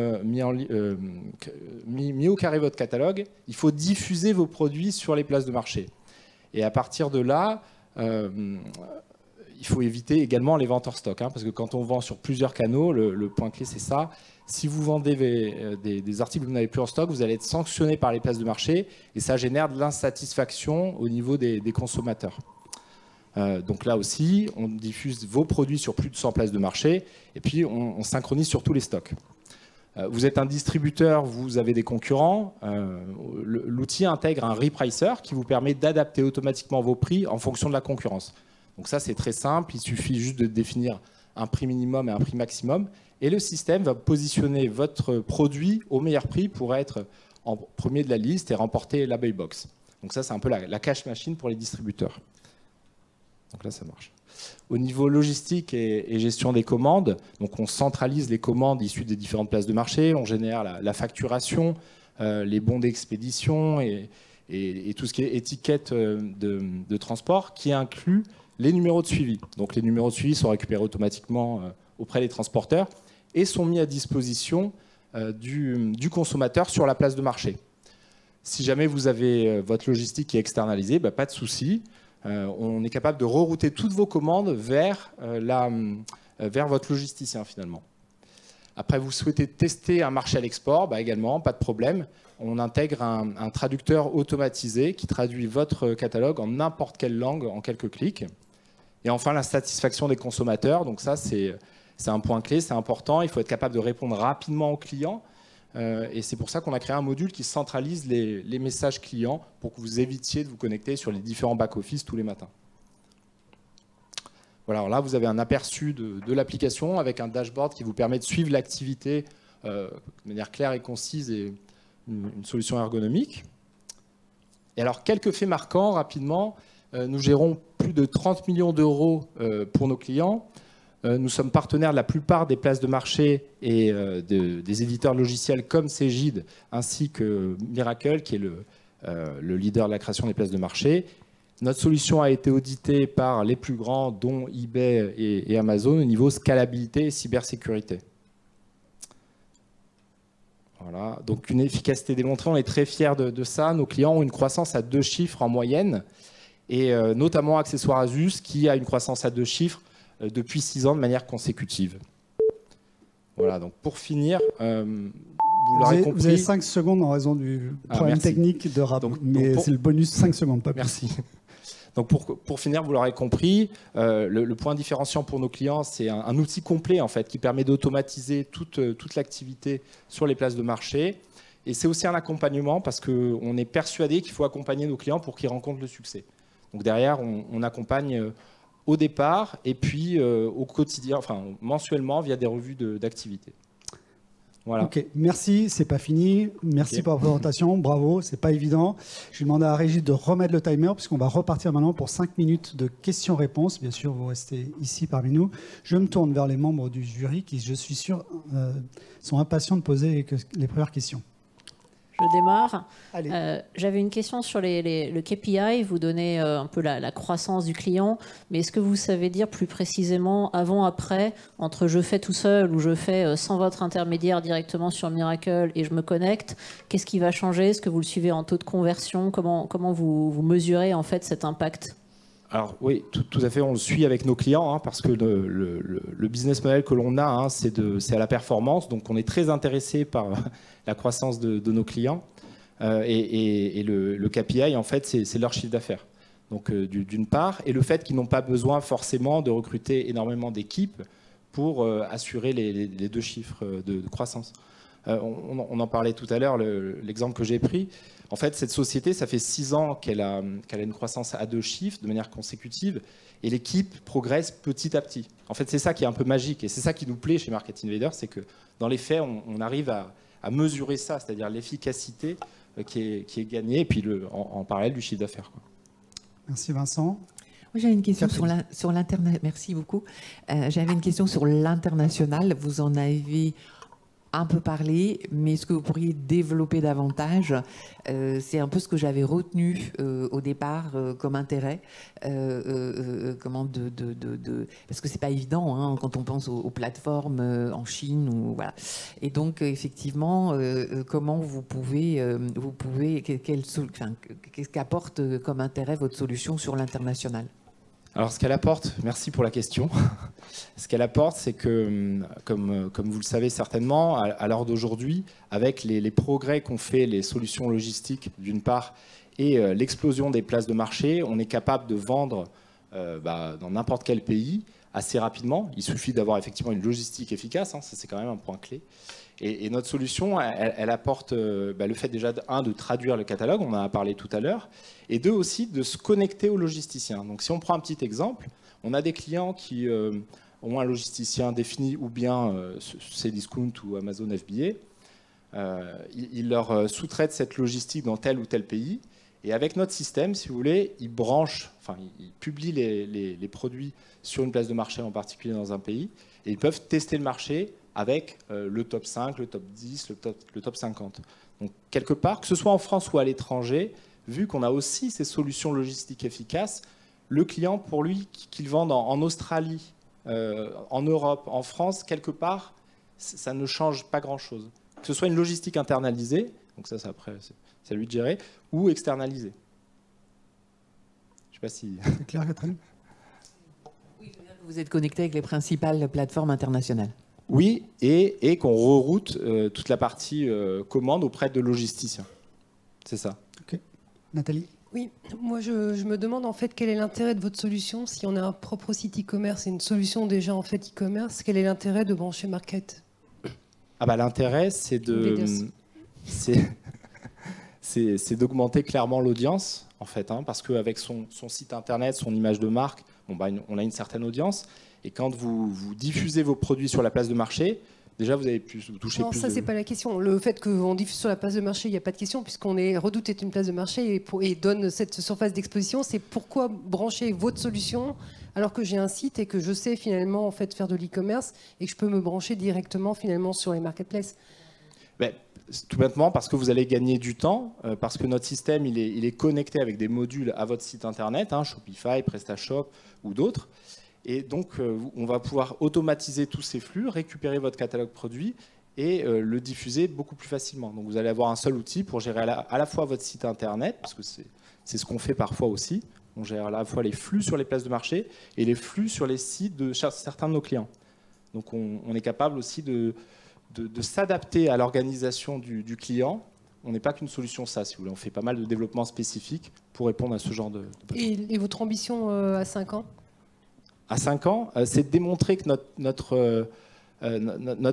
Speaker 7: au carré votre catalogue, il faut diffuser vos produits sur les places de marché. Et à partir de là, il faut éviter également les ventes hors stock, hein, parce que quand on vend sur plusieurs canaux, le point clé c'est ça. Si vous vendez des articles que vous n'avez plus en stock, vous allez être sanctionné par les places de marché, et ça génère de l'insatisfaction au niveau des consommateurs. Donc là aussi, on diffuse vos produits sur plus de 100 places de marché et puis on synchronise sur tous les stocks. Vous êtes un distributeur, vous avez des concurrents. L'outil intègre un repricer qui vous permet d'adapter automatiquement vos prix en fonction de la concurrence. Donc ça, c'est très simple. Il suffit juste de définir un prix minimum et un prix maximum. Et le système va positionner votre produit au meilleur prix pour être en premier de la liste et remporter la buy box. Donc ça, c'est un peu la cash machine pour les distributeurs. Donc là, ça marche. Au niveau logistique et gestion des commandes, donc on centralise les commandes issues des différentes places de marché, on génère la facturation, les bons d'expédition et et tout ce qui est étiquette de transport, qui inclut les numéros de suivi. Donc les numéros de suivi sont récupérés automatiquement auprès des transporteurs et sont mis à disposition du consommateur sur la place de marché. Si jamais vous avez votre logistique qui est externalisée, pas de souci. On est capable de rerouter toutes vos commandes vers votre logisticien finalement. Après, vous souhaitez tester un marché à l'export, également, pas de problème. On intègre un traducteur automatisé qui traduit votre catalogue en n'importe quelle langue en quelques clics. Et enfin, la satisfaction des consommateurs. Donc ça, c'est un point clé, c'est important. Il faut être capable de répondre rapidement aux clients. Et c'est pour ça qu'on a créé un module qui centralise les messages clients pour que vous évitiez de vous connecter sur les différents back-office tous les matins. Voilà, alors là, vous avez un aperçu de l'application avec un dashboard qui vous permet de suivre l'activité de manière claire et concise et une solution ergonomique. Et alors, quelques faits marquants, rapidement. Nous gérons plus de 30 millions d'euros pour nos clients. Nous sommes partenaires de la plupart des places de marché et des éditeurs logiciels comme Cegid, ainsi que Miracle, qui est le leader de la création des places de marché. Notre solution a été auditée par les plus grands, dont eBay et Amazon, au niveau scalabilité et cybersécurité. Voilà, donc une efficacité démontrée, on est très fiers de ça. Nos clients ont une croissance à 2 chiffres en moyenne, et notamment Accessoires Asus, qui a une croissance à 2 chiffres depuis 6 ans de manière consécutive. Voilà, donc pour finir, vous l'aurez compris.
Speaker 1: Vous avez 5 secondes en raison du problème technique de rap, mais c'est le bonus 5 secondes, pas plus.
Speaker 7: Merci. Donc pour finir, vous l'aurez compris, le point différenciant pour nos clients, c'est un outil complet en fait, qui permet d'automatiser toute l'activité sur les places de marché. Et c'est aussi un accompagnement parce qu'on est persuadé qu'il faut accompagner nos clients pour qu'ils rencontrent le succès. Donc derrière, on accompagne au départ et puis au quotidien, enfin mensuellement via des revues d'activité. Voilà.
Speaker 1: Ok, merci, c'est pas fini. Merci pour la présentation, bravo, c'est pas évident. Je vais demander à Régis de remettre le timer puisqu'on va repartir maintenant pour 5 minutes de questions-réponses. Bien sûr, vous restez ici parmi nous. Je me tourne vers les membres du jury qui, je suis sûr, sont impatients de poser les premières questions.
Speaker 5: Je démarre. J'avais une question sur le KPI. Vous donnez un peu la croissance du client, mais est-ce que vous savez dire plus précisément avant, après, entre je fais tout seul ou je fais sans votre intermédiaire directement sur Miracle et je me connecte, qu'est-ce qui va changer? Est-ce que vous le suivez en taux de conversion? Comment vous mesurez en fait cet impact?
Speaker 7: Alors oui, tout à fait, on le suit avec nos clients parce que le business model que l'on a, c'est à la performance. Donc on est très intéressé par la croissance de nos clients. Et le KPI, en fait, c'est leur chiffre d'affaires. Donc d'une part, et le fait qu'ils n'ont pas besoin forcément de recruter énormément d'équipes pour assurer les 2 chiffres de croissance. On en parlait tout à l'heure, l'exemple que j'ai pris. En fait, cette société, ça fait 6 ans qu'elle a une croissance à 2 chiffres de manière consécutive et l'équipe progresse petit à petit. En fait, c'est ça qui est un peu magique et c'est ça qui nous plaît chez Market Invader, c'est que dans les faits, on arrive à mesurer ça, c'est-à-dire l'efficacité qui est gagnée et puis en parallèle du chiffre d'affaires.
Speaker 1: Merci Vincent.
Speaker 4: J'avais une question sur l'international. Merci beaucoup. J'avais une question sur l'international. Vous en avez un peu parlé, mais est-ce que vous pourriez développer davantage? C'est un peu ce que j'avais retenu au départ comme intérêt, parce que c'est pas évident quand on pense aux plateformes en Chine ou voilà. Et donc effectivement, comment vous pouvez, qu'est-ce qu'apporte comme intérêt votre solution sur l'international?
Speaker 7: Alors, ce qu'elle apporte, merci pour la question. Ce qu'elle apporte, c'est que, comme vous le savez certainement, à l'heure d'aujourd'hui, avec les progrès qu'ont fait les solutions logistiques, d'une part, et l'explosion des places de marché, on est capable de vendre dans n'importe quel pays assez rapidement. Il suffit d'avoir effectivement une logistique efficace, ça c'est quand même un point clé. Et notre solution, elle apporte le fait déjà, de traduire le catalogue, on en a parlé tout à l'heure, et 2 aussi de se connecter aux logisticiens. Donc si on prend un petit exemple, on a des clients qui ont un logisticien défini ou bien Cdiscount ou Amazon FBA. Ils leur sous-traitent cette logistique dans tel ou tel pays. Et avec notre système, si vous voulez, ils publient les produits sur une place de marché en particulier dans un pays. Et ils peuvent tester le marché avec le top 5, le top 10, le top 50. Donc quelque part, que ce soit en France ou à l'étranger, vu qu'on a aussi ces solutions logistiques efficaces, le client, pour lui, qu'il vende en Australie, en Europe, en France, quelque part, ça ne change pas grand-chose. Que ce soit une logistique internalisée, donc ça après, c'est à lui de gérer, ou externalisée. Je ne sais pas si...
Speaker 1: C'est clair, Catherine?
Speaker 4: Oui, vous êtes connecté avec les principales plateformes internationales.
Speaker 7: Oui, et qu'on reroute toute la partie commande auprès de logisticiens. C'est ça.
Speaker 1: Ok. Nathalie?
Speaker 3: Oui, moi je me demande en fait quel est l'intérêt de votre solution. Si on a un propre site e-commerce et une solution déjà en fait e-commerce, quel est l'intérêt de brancher Market?
Speaker 7: Ah bah, l'intérêt, c'est d'augmenter clairement l'audience, en fait, hein, parce qu'avec son site internet, son image de marque, bon, bah, on a une certaine audience. Et quand vous diffusez vos produits sur la place de marché, déjà, vous avez pu toucher
Speaker 3: non,
Speaker 7: plus.
Speaker 3: Non, ça, c'est pas la question. Le fait qu'on diffuse sur la place de marché, il n'y a pas de question, Redoute est une place de marché et donne cette surface d'exposition. C'est pourquoi brancher votre solution alors que j'ai un site et que je sais finalement en fait, faire de l'e-commerce et que je peux me brancher directement finalement sur les marketplaces.
Speaker 7: Ben, tout bêtement parce que vous allez gagner du temps, parce que notre système il est connecté avec des modules à votre site internet, hein, Shopify, PrestaShop ou d'autres. Et donc, on va pouvoir automatiser tous ces flux, récupérer votre catalogue produit et le diffuser beaucoup plus facilement. Donc, vous allez avoir un seul outil pour gérer à la fois votre site internet, parce que c'est ce qu'on fait parfois aussi. On gère à la fois les flux sur les places de marché et les flux sur les sites de certains de nos clients. Donc, on est capable aussi de s'adapter à l'organisation du client. On n'est pas qu'une solution ça, si vous voulez. On fait pas mal de développement spécifique pour répondre à ce genre de besoins.
Speaker 3: Et votre ambition à 5 ans?
Speaker 7: À 5 ans, c'est de démontrer que notre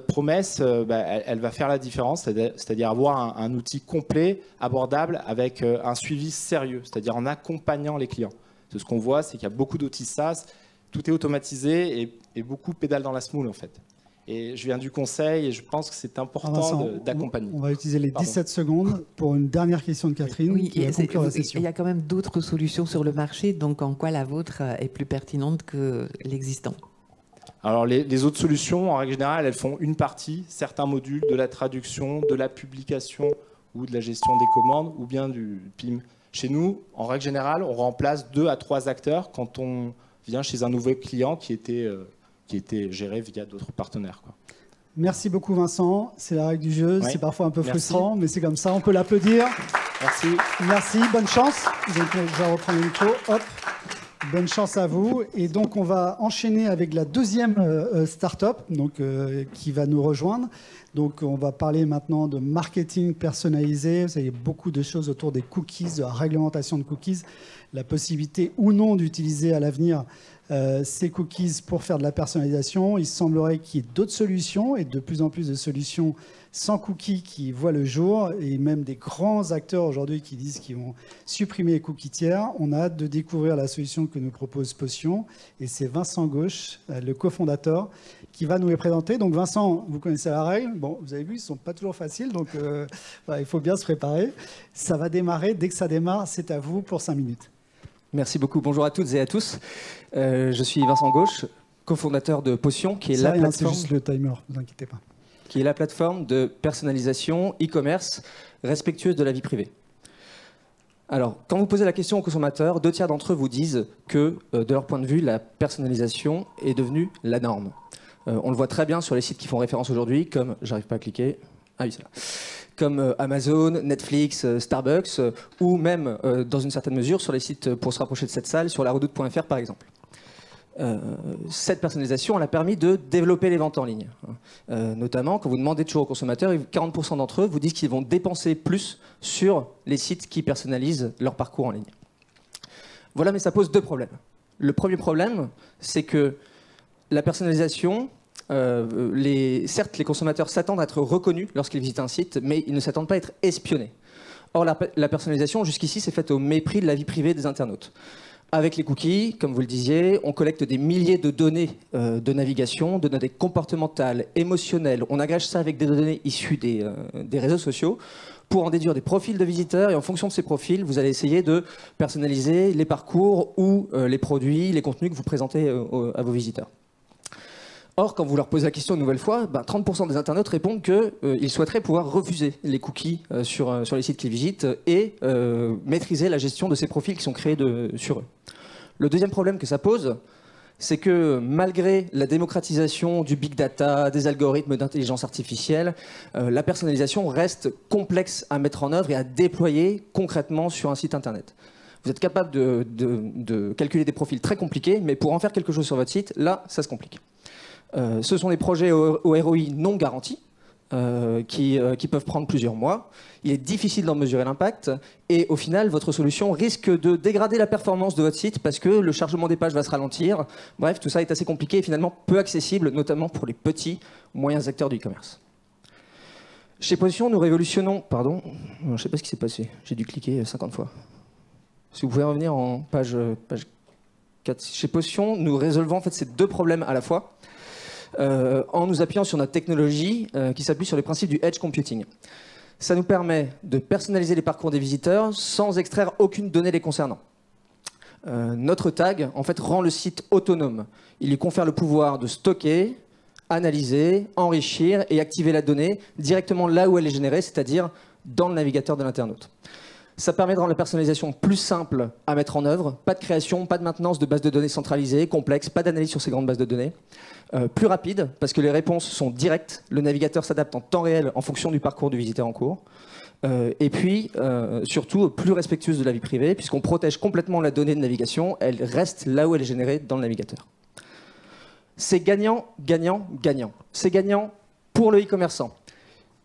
Speaker 7: promesse, elle va faire la différence, c'est-à-dire avoir un outil complet, abordable, avec un suivi sérieux, c'est-à-dire en accompagnant les clients. Ce qu'on voit, c'est qu'il y a beaucoup d'outils SaaS, tout est automatisé et beaucoup pédale dans la semoule, en fait. Et je viens du conseil et je pense que c'est important d'accompagner.
Speaker 1: On va utiliser les 17 secondes pour une dernière question de Catherine qui va conclure la session.
Speaker 4: Il y a quand même d'autres solutions sur le marché, donc en quoi la vôtre est plus pertinente que l'existant?
Speaker 7: Alors les autres solutions, en règle générale, elles font une partie, certains modules, de la traduction, de la publication ou de la gestion des commandes ou bien du PIM. Chez nous, en règle générale, on remplace 2 à 3 acteurs quand on vient chez un nouveau client qui était géré via d'autres partenaires, quoi.
Speaker 1: Merci beaucoup Vincent, c'est la règle du jeu,
Speaker 7: ouais.
Speaker 1: C'est parfois un peu frustrant, mais c'est comme ça, on peut l'applaudir.
Speaker 7: Merci.
Speaker 1: Merci, bonne chance. Donc je vais reprendre le micro, hop, bonne chance à vous. Et donc on va enchaîner avec la deuxième start-up qui va nous rejoindre. Donc on va parler maintenant de marketing personnalisé. Vous savez, beaucoup de choses autour des cookies, de la réglementation de cookies, la possibilité ou non d'utiliser à l'avenir ces cookies pour faire de la personnalisation. Il semblerait qu'il y ait d'autres solutions et de plus en plus de solutions sans cookies qui voient le jour et même des grands acteurs aujourd'hui qui disent qu'ils vont supprimer les cookies tiers. On a hâte de découvrir la solution que nous propose Potion et c'est Vincent Gauche, le cofondateur, qui va nous les présenter. Donc Vincent, vous connaissez la règle. Bon, vous avez vu, ils ne sont pas toujours faciles, donc il faut bien se préparer. Ça va démarrer. Dès que ça démarre, c'est à vous pour 5 minutes.
Speaker 8: Merci beaucoup. Bonjour à toutes et à tous. Je suis Vincent Gauche, cofondateur de Potion, qui est la plateforme.
Speaker 1: C'est juste le timer, ne vous inquiétez pas.
Speaker 8: Qui est la plateforme de personnalisation e-commerce respectueuse de la vie privée. Alors, quand vous posez la question aux consommateurs, 2 tiers d'entre eux vous disent que, de leur point de vue, la personnalisation est devenue la norme. On le voit très bien sur les sites qui font référence aujourd'hui, comme, j'arrive pas à cliquer, ah oui, c'est là, comme Amazon, Netflix, Starbucks, ou même, dans une certaine mesure, sur les sites pour se rapprocher de cette salle, sur laredoute.fr par exemple. Cette personnalisation, elle a permis de développer les ventes en ligne. Notamment, quand vous demandez toujours aux consommateurs, 40% d'entre eux vous disent qu'ils vont dépenser plus sur les sites qui personnalisent leur parcours en ligne. Voilà, mais ça pose 2 problèmes. Le premier problème, c'est que la personnalisation, certes, les consommateurs s'attendent à être reconnus lorsqu'ils visitent un site, mais ils ne s'attendent pas à être espionnés. Or, la personnalisation, jusqu'ici, s'est faite au mépris de la vie privée des internautes. Avec les cookies, comme vous le disiez, on collecte des milliers de données de navigation, de données comportementales, émotionnelles. On agrège ça avec des données issues des réseaux sociaux pour en déduire des profils de visiteurs. Et en fonction de ces profils, vous allez essayer de personnaliser les parcours ou les produits, les contenus que vous présentez à vos visiteurs. Or, quand vous leur posez la question une nouvelle fois, 30% des internautes répondent qu'ils souhaiteraient pouvoir refuser les cookies sur les sites qu'ils visitent et maîtriser la gestion de ces profils qui sont créés sur eux. Le deuxième problème que ça pose, c'est que malgré la démocratisation du big data, des algorithmes d'intelligence artificielle, la personnalisation reste complexe à mettre en œuvre et à déployer concrètement sur un site internet. Vous êtes capable de calculer des profils très compliqués, mais pour en faire quelque chose sur votre site, là, ça se complique. Ce sont des projets au ROI non garantis, qui peuvent prendre plusieurs mois. Il est difficile d'en mesurer l'impact et au final, votre solution risque de dégrader la performance de votre site parce que le chargement des pages va se ralentir. Bref, tout ça est assez compliqué et finalement peu accessible, notamment pour les petits ou moyens acteurs du e-commerce. Chez Position, nous révolutionnons... Pardon, je ne sais pas ce qui s'est passé. J'ai dû cliquer 50 fois. Si vous pouvez revenir en page 4. Chez Position, nous résolvons en fait ces deux problèmes à la fois. En nous appuyant sur notre technologie qui s'appuie sur les principes du edge computing. Ça nous permet de personnaliser les parcours des visiteurs sans extraire aucune donnée les concernant. Notre tag en fait, rend le site autonome. Il lui confère le pouvoir de stocker, analyser, enrichir et activer la donnée directement là où elle est générée, c'est-à-dire dans le navigateur de l'internaute. Ça permet de rendre la personnalisation plus simple à mettre en œuvre. Pas de création, pas de maintenance de bases de données centralisées, complexes, pas d'analyse sur ces grandes bases de données. Plus rapide, parce que les réponses sont directes. Le navigateur s'adapte en temps réel en fonction du parcours du visiteur en cours. Et puis, surtout, plus respectueuse de la vie privée, puisqu'on protège complètement la donnée de navigation. Elle reste là où elle est générée dans le navigateur. C'est gagnant, gagnant, gagnant. C'est gagnant pour le e-commerçant.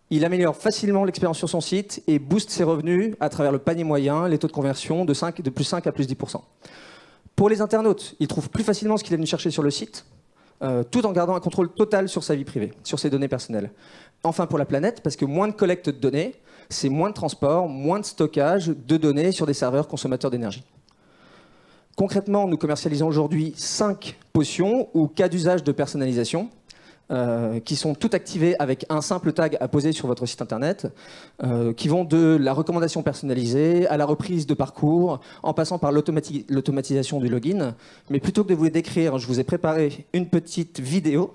Speaker 8: Il améliore facilement l'expérience sur son site et booste ses revenus à travers le panier moyen, les taux de conversion de plus 5 à plus 10%. Pour les internautes, ils trouvent plus facilement ce qu'il est venu chercher sur le site, tout en gardant un contrôle total sur sa vie privée, sur ses données personnelles. Enfin pour la planète, parce que moins de collecte de données, c'est moins de transport, moins de stockage de données sur des serveurs consommateurs d'énergie. Concrètement, nous commercialisons aujourd'hui 5 potions ou cas d'usage de personnalisation, qui sont toutes activées avec un simple tag à poser sur votre site internet, qui vont de la recommandation personnalisée à la reprise de parcours, en passant par l'automatisation du login. Mais plutôt que de vous les décrire, je vous ai préparé une petite vidéo,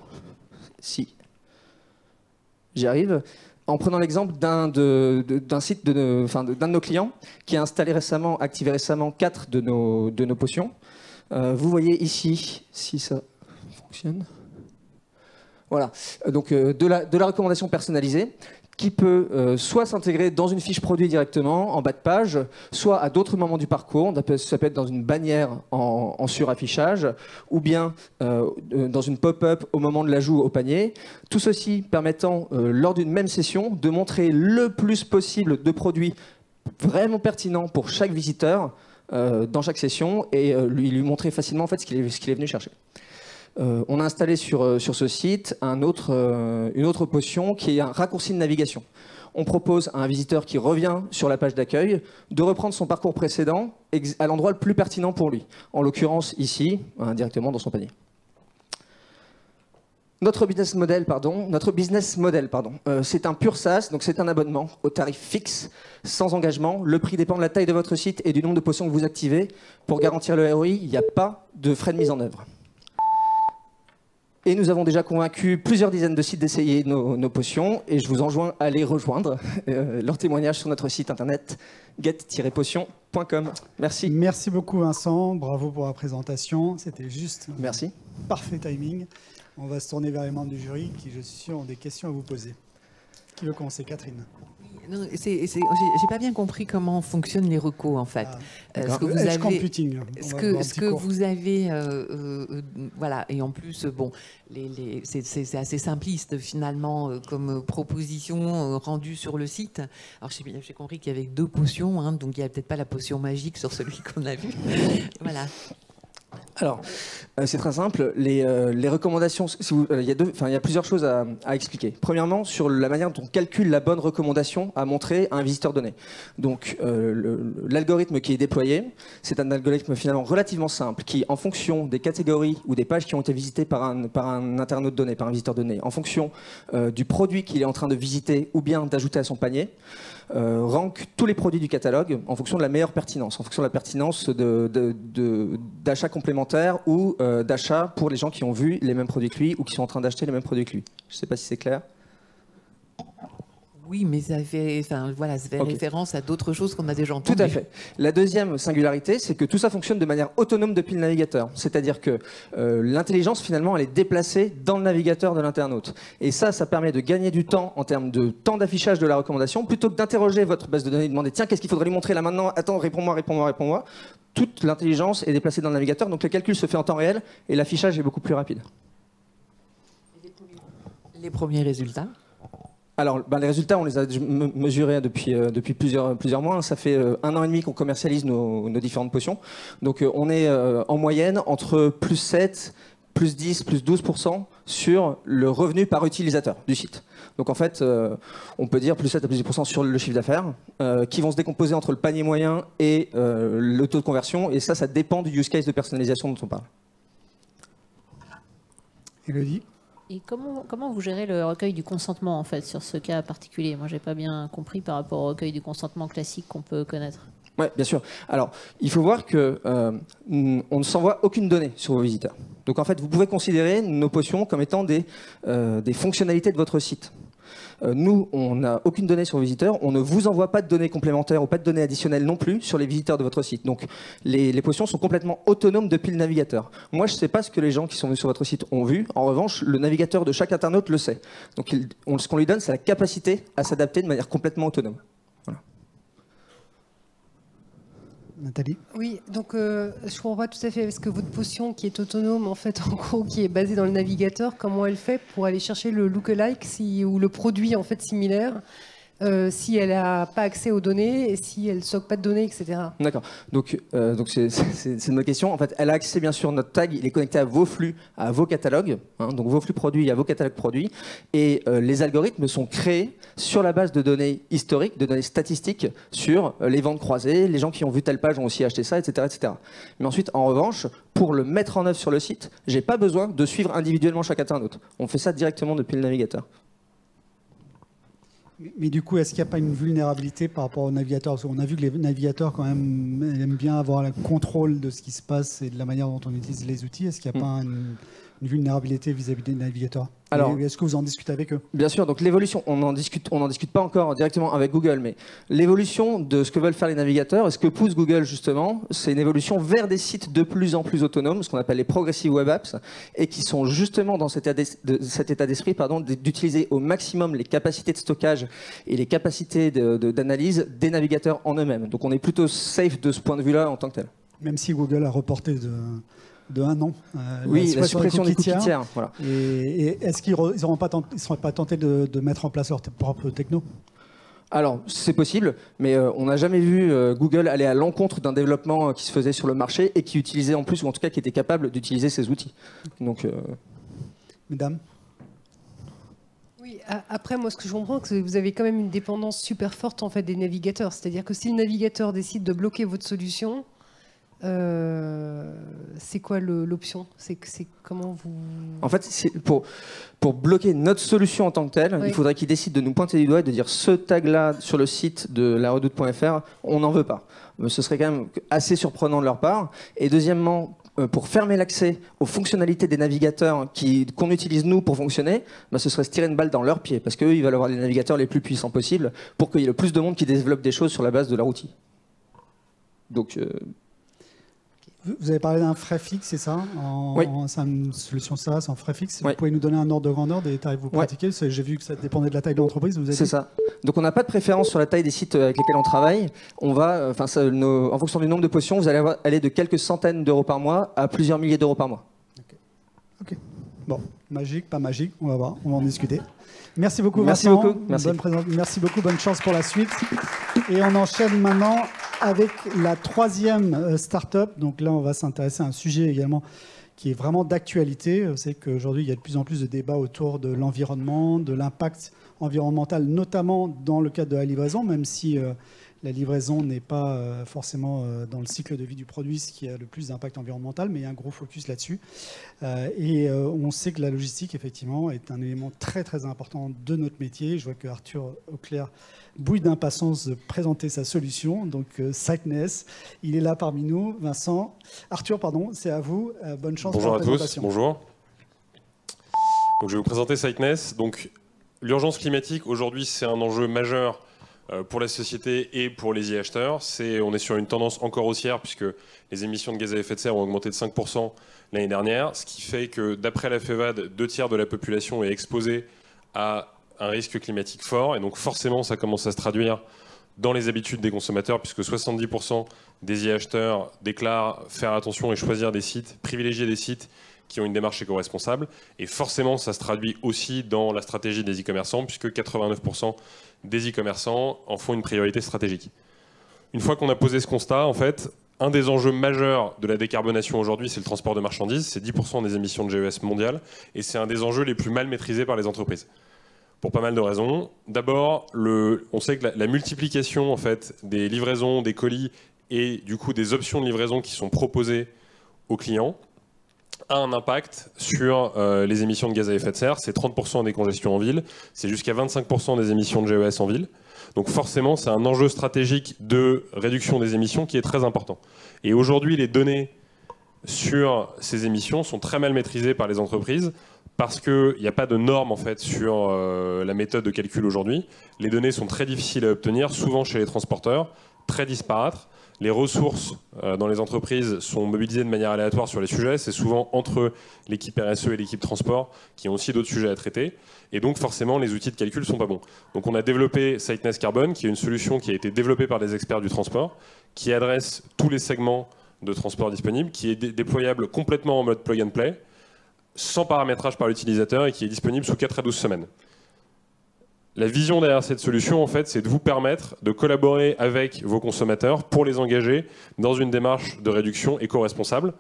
Speaker 8: si j'y arrive, en prenant l'exemple d'un site d'un de nos clients qui a activé récemment 4 de nos potions. Vous voyez ici, si ça fonctionne. Voilà, donc de la recommandation personnalisée qui peut soit s'intégrer dans une fiche produit directement en bas de page, soit à d'autres moments du parcours, ça peut être dans une bannière en suraffichage, ou bien dans une pop-up au moment de l'ajout au panier. Tout ceci permettant, lors d'une même session, de montrer le plus possible de produits vraiment pertinents pour chaque visiteur dans chaque session et lui montrer facilement en fait, ce qu'il est venu chercher. On a installé sur ce site une autre potion qui est un raccourci de navigation. On propose à un visiteur qui revient sur la page d'accueil de reprendre son parcours précédent à l'endroit le plus pertinent pour lui. En l'occurrence ici, directement dans son panier. Notre business model, c'est un pur SaaS, donc c'est un abonnement au tarif fixe, sans engagement. Le prix dépend de la taille de votre site et du nombre de potions que vous activez. Pour garantir le ROI, il n'y a pas de frais de mise en œuvre. Et nous avons déjà convaincu plusieurs dizaines de sites d'essayer nos potions et je vous enjoins à les rejoindre. Leur témoignage sur notre site internet get-potion.com. Merci.
Speaker 1: Merci beaucoup Vincent, bravo pour la présentation. C'était juste
Speaker 8: Merci.
Speaker 1: Parfait timing. On va se tourner vers les membres du jury qui, je suis sûr, ont des questions à vous poser. Qui veut commencer? Catherine.
Speaker 4: J'ai pas bien compris comment fonctionnent les recos en fait.
Speaker 1: Ce que vous avez, computing.
Speaker 4: Vous avez, voilà, et en plus, bon, c'est assez simpliste finalement comme proposition rendue sur le site. Alors j'ai compris qu'il y avait 2 potions, hein, donc il n'y a peut-être pas la potion magique sur celui qu'on a vu. Voilà.
Speaker 8: Alors, c'est très simple. Les recommandations, il y a plusieurs choses à expliquer. Premièrement, sur la manière dont on calcule la bonne recommandation à montrer à un visiteur donné. Donc, l'algorithme qui est déployé, c'est un algorithme finalement relativement simple qui, en fonction des catégories ou des pages qui ont été visitées par un internaute donné, par un visiteur donné, en fonction du produit qu'il est en train de visiter ou bien d'ajouter à son panier, rank tous les produits du catalogue en fonction de la meilleure pertinence, en fonction de la pertinence d'achat complémentaire commentaires ou d'achat pour les gens qui ont vu les mêmes produits que lui ou qui sont en train d'acheter les mêmes produits que lui. Je ne sais pas si c'est clair.
Speaker 4: Oui, mais ça fait, voilà, ça fait référence à d'autres choses qu'on a déjà entendues.
Speaker 8: Tout à fait. La deuxième singularité, c'est que tout ça fonctionne de manière autonome depuis le navigateur. C'est-à-dire que l'intelligence, finalement, elle est déplacée dans le navigateur de l'internaute. Et ça permet de gagner du temps en termes de temps d'affichage de la recommandation, plutôt que d'interroger votre base de données et de demander « Tiens, qu'est-ce qu'il faudrait lui montrer là maintenant? Attends, réponds-moi. » Toute l'intelligence est déplacée dans le navigateur, donc le calcul se fait en temps réel et l'affichage est beaucoup plus rapide.
Speaker 4: Les premiers résultats?
Speaker 8: Alors, les résultats, on les a mesurés depuis plusieurs mois. Ça fait 1 an et demi qu'on commercialise nos différentes potions. Donc, on est en moyenne entre plus 7, plus 10, plus 12% sur le revenu par utilisateur du site. Donc, en fait, on peut dire plus 7 à plus 10% sur le chiffre d'affaires, qui vont se décomposer entre le panier moyen et le taux de conversion. Et ça dépend du use case de personnalisation dont on parle.
Speaker 1: Élodie ?
Speaker 5: Et comment vous gérez le recueil du consentement en fait sur ce cas particulier? Moi, j'ai pas bien compris par rapport au recueil du consentement classique qu'on peut connaître.
Speaker 8: Oui, bien sûr. Alors, il faut voir que on ne s'envoie aucune donnée sur vos visiteurs. Donc, en fait, vous pouvez considérer nos potions comme étant des fonctionnalités de votre site. Nous, on n'a aucune donnée sur vos visiteurs. On ne vous envoie pas de données complémentaires ou pas de données additionnelles non plus sur les visiteurs de votre site. Donc, les potions sont complètement autonomes depuis le navigateur. Moi, je ne sais pas ce que les gens qui sont venus sur votre site ont vu. En revanche, le navigateur de chaque internaute le sait. Donc, ce qu'on lui donne, c'est la capacité à s'adapter de manière complètement autonome. Voilà.
Speaker 1: Nathalie?
Speaker 3: Oui, donc je comprends pas tout à fait, parce que votre potion qui est autonome, en fait, en gros, qui est basée dans le navigateur, comment elle fait pour aller chercher le lookalike ou le produit en fait similaire, si elle n'a pas accès aux données et si elle ne stocke pas de données, etc. D'accord.
Speaker 8: Donc c'est une bonne question. En fait, elle a accès bien sûr à notre tag. Il est connecté à vos flux, à vos catalogues, donc vos flux produits, à vos catalogues produits. Et les algorithmes sont créés sur la base de données historiques, de données statistiques sur les ventes croisées, les gens qui ont vu telle page ont aussi acheté ça, etc., etc. Mais ensuite, en revanche, pour le mettre en œuvre sur le site, j'ai pas besoin de suivre individuellement chaque internaute. On fait ça directement depuis le navigateur.
Speaker 1: Mais du coup, est-ce qu'il n'y a pas une vulnérabilité par rapport au navigateur? Parce qu'on a vu que les navigateurs, quand même, aiment bien avoir le contrôle de ce qui se passe et de la manière dont on utilise les outils. Est-ce qu'il n'y a pas une vulnérabilité vis-à-vis des navigateurs? Alors, est-ce que vous en discutez avec eux?
Speaker 8: Bien sûr, donc l'évolution, on n'en discute pas encore directement avec Google, mais l'évolution de ce que veulent faire les navigateurs et ce que pousse Google justement, c'est une évolution vers des sites de plus en plus autonomes, ce qu'on appelle les Progressive Web Apps, et qui sont justement dans cet état d'esprit d'utiliser au maximum les capacités de stockage et les capacités d'analyse des navigateurs en eux-mêmes. Donc on est plutôt safe de ce point de vue-là en tant que tel.
Speaker 1: Même si Google a reporté de 1 an.
Speaker 8: Oui, la suppression des cookies tiers. Voilà.
Speaker 1: Et est-ce qu'ils ne seraient pas tentés de mettre en place leur propre techno?
Speaker 8: Alors, c'est possible, mais on n'a jamais vu Google aller à l'encontre d'un développement qui se faisait sur le marché et qui utilisait en plus, ou en tout cas qui était capable d'utiliser ces outils. Donc,
Speaker 1: Mesdames?
Speaker 3: Oui, après, moi, ce que je comprends, c'est que vous avez quand même une dépendance super forte en fait, des navigateurs. C'est-à-dire que si le navigateur décide de bloquer votre solution, c'est quoi l'option? C'est comment vous...
Speaker 8: En fait, pour bloquer notre solution en tant que telle, oui, il faudrait qu'ils décident de nous pointer du doigt et de dire ce tag-là sur le site de laredoute.fr, on n'en veut pas. Ce serait quand même assez surprenant de leur part. Et deuxièmement, pour fermer l'accès aux fonctionnalités des navigateurs qu'on utilise nous pour fonctionner, ce serait se tirer une balle dans leur pied, parce qu'eux, ils veulent avoir les navigateurs les plus puissants possibles pour qu'il y ait le plus de monde qui développe des choses sur la base de leur outil. Donc...
Speaker 1: Vous avez parlé d'un frais fixe, c'est ça?
Speaker 8: Oui.
Speaker 1: C'est une solution ça, c'est en frais fixe.
Speaker 8: Oui.
Speaker 1: Vous pouvez nous donner un ordre de grandeur des tarifs que vous pratiquez? J'ai vu que ça dépendait de la taille de l'entreprise.
Speaker 8: C'est ça. Donc on n'a pas de préférence sur la taille des sites avec lesquels on travaille. On va, en fonction du nombre de potions, vous allez aller de quelques centaines d'euros par mois à plusieurs milliers d'euros par mois.
Speaker 1: Ok. Bon, magique, pas magique, on va voir, on va en discuter. Merci beaucoup,
Speaker 8: merci
Speaker 1: Vincent.
Speaker 8: Beaucoup. Merci.
Speaker 1: Merci beaucoup, bonne chance pour la suite. Et on enchaîne maintenant avec la 3e start-up. Donc là, on va s'intéresser à un sujet également qui est vraiment d'actualité. C'est qu'aujourd'hui, il y a de plus en plus de débats autour de l'environnement, de l'impact environnemental, notamment dans le cadre de la livraison, même si la livraison n'est pas forcément dans le cycle de vie du produit ce qui a le plus d'impact environnemental, mais il y a un gros focus là-dessus. Et on sait que la logistique, effectivement, est un élément très très important de notre métier. Je vois que Arthur Auclair bouille d'impatience de présenter sa solution. Donc Siteness, il est là parmi nous. Vincent, Arthur, pardon, c'est à vous. Bonne chance pour la présentation.
Speaker 9: Bonjour à tous, bonjour. Donc, je vais vous présenter Siteness. Donc, l'urgence climatique, aujourd'hui, c'est un enjeu majeur pour la société et pour les e-acheteurs. On est sur une tendance encore haussière puisque les émissions de gaz à effet de serre ont augmenté de 5% l'année dernière, ce qui fait que d'après la FEVAD, 2/3 de la population est exposée à un risque climatique fort, et donc forcément ça commence à se traduire dans les habitudes des consommateurs puisque 70% des e-acheteurs déclarent faire attention et choisir des sites, privilégier des sites qui ont une démarche éco-responsable, et forcément ça se traduit aussi dans la stratégie des e-commerçants puisque 89% des e-commerçants en font une priorité stratégique. Une fois qu'on a posé ce constat, en fait, un des enjeux majeurs de la décarbonation aujourd'hui, c'est le transport de marchandises, c'est 10% des émissions de GES mondiales, et c'est un des enjeux les plus mal maîtrisés par les entreprises. Pour pas mal de raisons. D'abord, on sait que la multiplication en fait, des livraisons, des colis et du coup des options de livraison qui sont proposées aux clients a un impact sur les émissions de gaz à effet de serre. C'est 30% des congestions en ville, c'est jusqu'à 25% des émissions de GES en ville. Donc forcément, c'est un enjeu stratégique de réduction des émissions qui est très important. Et aujourd'hui, les données sur ces émissions sont très mal maîtrisées par les entreprises parce qu'il n'y a pas de normes en fait, sur la méthode de calcul aujourd'hui. Les données sont très difficiles à obtenir, souvent chez les transporteurs, très disparates. Les ressources dans les entreprises sont mobilisées de manière aléatoire sur les sujets. C'est souvent entre l'équipe RSE et l'équipe transport qui ont aussi d'autres sujets à traiter. Et donc forcément, les outils de calcul ne sont pas bons. Donc on a développé Siteness Carbon, qui est une solution qui a été développée par des experts du transport, qui adresse tous les segments de transport disponibles, qui est déployable complètement en mode plug and play, sans paramétrage par l'utilisateur et qui est disponible sous 4 à 12 semaines. La vision derrière cette solution, en fait, c'est de vous permettre de collaborer avec vos consommateurs pour les engager dans une démarche de réduction éco-responsable.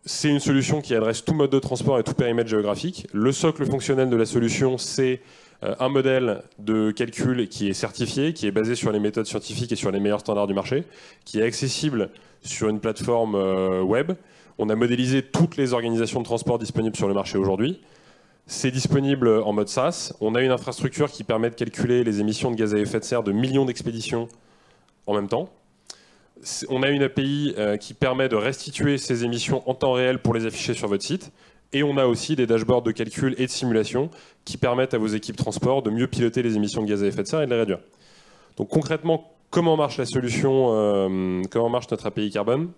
Speaker 9: C'est une solution qui adresse tout mode de transport et tout périmètre géographique. Le socle fonctionnel de la solution, c'est un modèle de calcul qui est certifié, qui est basé sur les méthodes scientifiques et sur les meilleurs standards du marché, qui est accessible sur une plateforme web. On a modélisé toutes les organisations de transport disponibles sur le marché aujourd'hui. C'est disponible en mode SaaS. On a une infrastructure qui permet de calculer les émissions de gaz à effet de serre de millions d'expéditions en même temps. On a une API qui permet de restituer ces émissions en temps réel pour les afficher sur votre site. Et on a aussi des dashboards de calcul et de simulation qui permettent à vos équipes transport de mieux piloter les émissions de gaz à effet de serre et de les réduire. Donc concrètement, comment marche la solution, comment marche notre API carbone?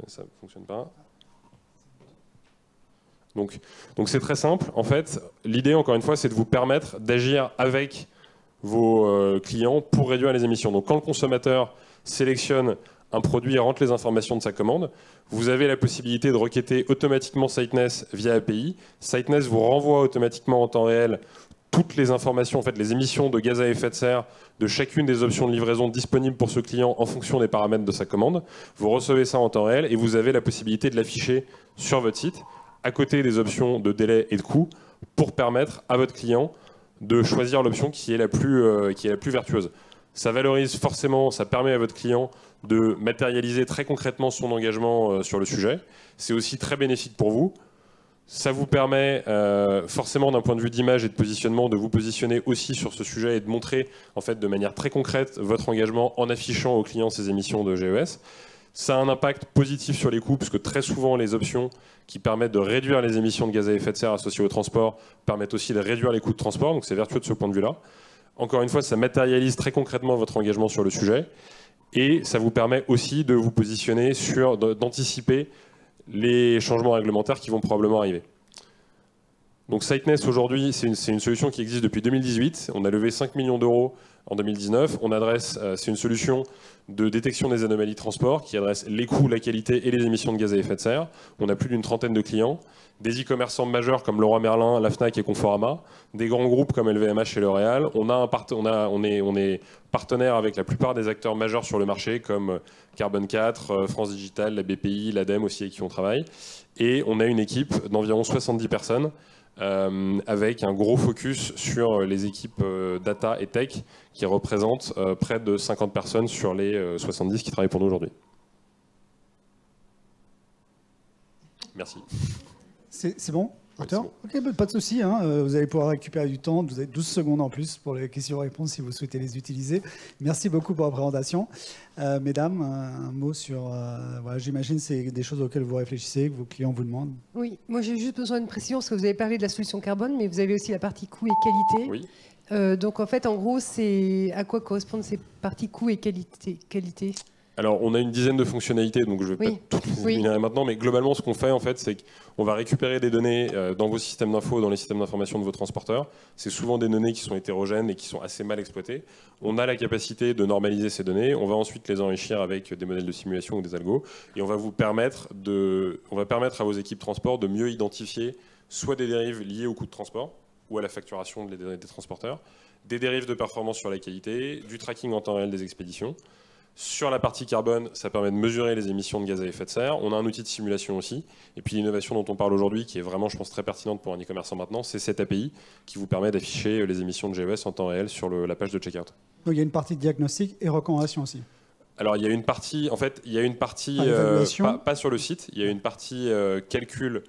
Speaker 9: Ça ne fonctionne pas. Donc c'est très simple. En fait, l'idée, encore une fois, c'est de vous permettre d'agir avec vos clients pour réduire les émissions. Donc quand le consommateur sélectionne un produit et rentre les informations de sa commande, vous avez la possibilité de requêter automatiquement Siteness via API. Siteness vous renvoie automatiquement en temps réel toutes les informations, en fait, les émissions de gaz à effet de serre de chacune des options de livraison disponibles pour ce client en fonction des paramètres de sa commande. Vous recevez ça en temps réel et vous avez la possibilité de l'afficher sur votre site, à côté des options de délai et de coût, pour permettre à votre client de choisir l'option qui est la plus vertueuse. Ça valorise forcément, ça permet à votre client de matérialiser très concrètement son engagement sur le sujet. C'est aussi très bénéfique pour vous. Ça vous permet forcément d'un point de vue d'image et de positionnement de vous positionner aussi sur ce sujet et de montrer en fait, de manière très concrète votre engagement en affichant aux clients ces émissions de GES. Ça a un impact positif sur les coûts puisque très souvent les options qui permettent de réduire les émissions de gaz à effet de serre associées au transport permettent aussi de réduire les coûts de transport, donc c'est vertueux de ce point de vue-là. Encore une fois, ça matérialise très concrètement votre engagement sur le sujet et ça vous permet aussi de vous positionner sur, d'anticiper les changements réglementaires qui vont probablement arriver. Donc Siteness aujourd'hui, c'est une solution qui existe depuis 2018. On a levé 5 millions d'euros en 2019. C'est une solution de détection des anomalies de transport qui adresse les coûts, la qualité et les émissions de gaz à effet de serre. On a plus d'une trentaine de clients, des e-commerçants majeurs comme Leroy Merlin, la Fnac et Conforama, des grands groupes comme LVMH et L'Oréal. On est partenaire avec la plupart des acteurs majeurs sur le marché comme Carbone 4, France Digital, la BPI, l'ADEME aussi avec qui on travaille. Et on a une équipe d'environ 70 personnes avec un gros focus sur les équipes data et tech qui représentent près de 50 personnes sur les 70 qui travaillent pour nous aujourd'hui. Merci.
Speaker 1: C'est bon, docteur?
Speaker 9: Bon.
Speaker 1: Ok, bah, pas de souci. Hein. Vous allez pouvoir récupérer du temps. Vous avez 12 secondes en plus pour les questions-réponses si vous souhaitez les utiliser. Merci beaucoup pour la présentation. Mesdames, un mot sur... voilà, j'imagine que c'est des choses auxquelles vous réfléchissez, que vos clients vous demandent.
Speaker 3: Oui, moi j'ai juste besoin d'une précision parce que vous avez parlé de la solution carbone, mais vous avez aussi la partie coût et qualité.
Speaker 9: Oui.
Speaker 3: Donc en fait, en gros, c'est à quoi correspondent ces parties coût et qualité?
Speaker 9: Alors, on a une dizaine de fonctionnalités, donc je ne vais pas toutes les énumérer maintenant, mais globalement, ce qu'on fait, en fait, c'est qu'on va récupérer des données dans vos systèmes d'info, dans les systèmes d'information de vos transporteurs. C'est souvent des données qui sont hétérogènes et qui sont assez mal exploitées. On a la capacité de normaliser ces données. On va ensuite les enrichir avec des modèles de simulation ou des algos, et on va permettre à vos équipes transport de mieux identifier soit des dérives liées au coût de transport ou à la facturation des transporteurs, des dérives de performance sur la qualité, du tracking en temps réel des expéditions. Sur la partie carbone, ça permet de mesurer les émissions de gaz à effet de serre. On a un outil de simulation aussi. Et puis l'innovation dont on parle aujourd'hui, qui est vraiment, je pense, très pertinente pour un e-commerçant maintenant, c'est cette API qui vous permet d'afficher les émissions de GES en temps réel sur la page de checkout.
Speaker 1: Donc il y a une partie de diagnostic et recommandation aussi.
Speaker 9: Alors il y a une partie, en fait, pas sur le site, il y a une partie calcul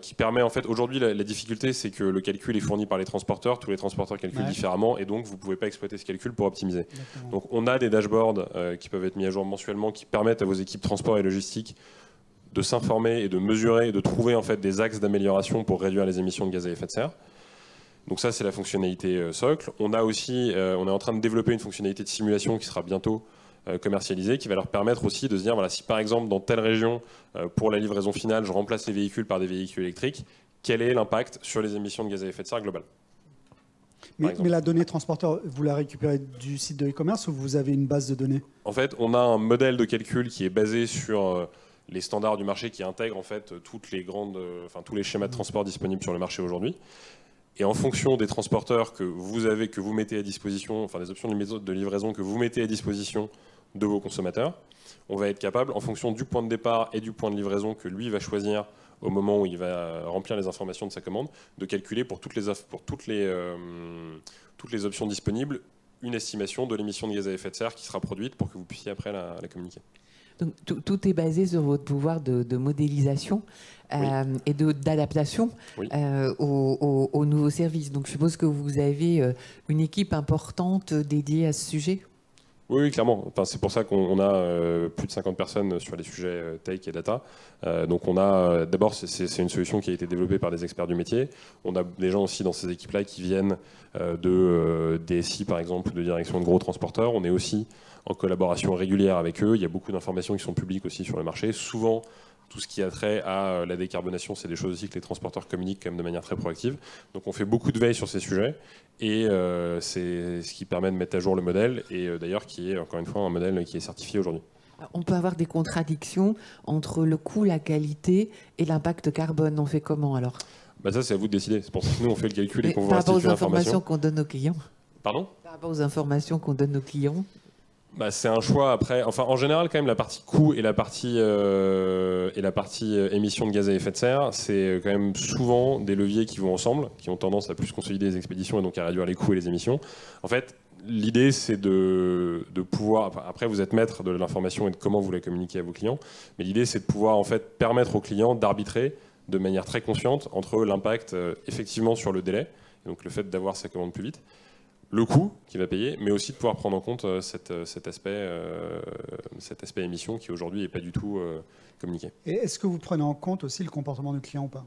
Speaker 9: qui permet, en fait, aujourd'hui la difficulté c'est que le calcul est fourni par les transporteurs, tous les transporteurs calculent différemment et donc vous ne pouvez pas exploiter ce calcul pour optimiser. Exactement. Donc on a des dashboards qui peuvent être mis à jour mensuellement qui permettent à vos équipes transport et logistique de s'informer et de mesurer et de trouver en fait des axes d'amélioration pour réduire les émissions de gaz à effet de serre. Donc ça c'est la fonctionnalité socle. On a aussi, on est en train de développer une fonctionnalité de simulation qui sera bientôt commercialisé, qui va leur permettre aussi de se dire, voilà, si par exemple dans telle région, pour la livraison finale, je remplace les véhicules par des véhicules électriques, quel est l'impact sur les émissions de gaz à effet de serre globales?
Speaker 1: Mais la donnée transporteur, vous la récupérez du site de e-commerce ou vous avez une base de données?
Speaker 9: En fait, on a un modèle de calcul qui est basé sur les standards du marché qui intègrent en fait toutes les tous les schémas de transport disponibles sur le marché aujourd'hui. Et en fonction des transporteurs que vous mettez à disposition, enfin des options de livraison que vous mettez à disposition de vos consommateurs, on va être capable, en fonction du point de départ et du point de livraison que lui va choisir au moment où il va remplir les informations de sa commande, de calculer pour toutes les options disponibles une estimation de l'émission de gaz à effet de serre qui sera produite pour que vous puissiez après la communiquer.
Speaker 4: Donc, tout est basé sur votre pouvoir de modélisation et d'adaptation aux nouveaux services. Donc je suppose que vous avez une équipe importante dédiée à ce sujet?
Speaker 9: Oui, clairement. Enfin, c'est pour ça qu'on a plus de 50 personnes sur les sujets tech et data. Donc on a, d'abord, c'est une solution qui a été développée par des experts du métier. On a des gens aussi dans ces équipes-là qui viennent de DSI, par exemple, de direction de gros transporteurs. On est aussi en collaboration régulière avec eux. Il y a beaucoup d'informations qui sont publiques aussi sur le marché. Souvent, tout ce qui a trait à la décarbonation, c'est des choses aussi que les transporteurs communiquent quand même de manière très proactive. Donc on fait beaucoup de veille sur ces sujets et c'est ce qui permet de mettre à jour le modèle et d'ailleurs qui est encore une fois un modèle qui est certifié aujourd'hui.
Speaker 4: On peut avoir des contradictions entre le coût, la qualité et l'impact carbone. On fait comment alors?
Speaker 9: Ça c'est à vous de décider. C'est pour ça que nous on fait le calcul et qu'on vous
Speaker 4: restitue
Speaker 9: l'information.
Speaker 4: Par rapport aux informations qu'on donne aux clients.
Speaker 9: Pardon?
Speaker 4: Par rapport aux informations qu'on donne aux clients.
Speaker 9: C'est un choix après. Enfin, en général, quand même, la partie coût et la partie émissions de gaz à effet de serre, c'est quand même souvent des leviers qui vont ensemble, qui ont tendance à plus consolider les expéditions et donc à réduire les coûts et les émissions. En fait, l'idée, c'est de pouvoir. Enfin, après, vous êtes maître de l'information et de comment vous la communiquez à vos clients, mais l'idée, c'est de pouvoir en fait permettre aux clients d'arbitrer de manière très consciente entre l'impact effectivement sur le délai, donc le fait d'avoir sa commande plus vite, le coût qu'il va payer, mais aussi de pouvoir prendre en compte cet aspect émission qui aujourd'hui n'est pas du tout communiqué.
Speaker 1: Et est-ce que vous prenez en compte aussi le comportement du client ou pas?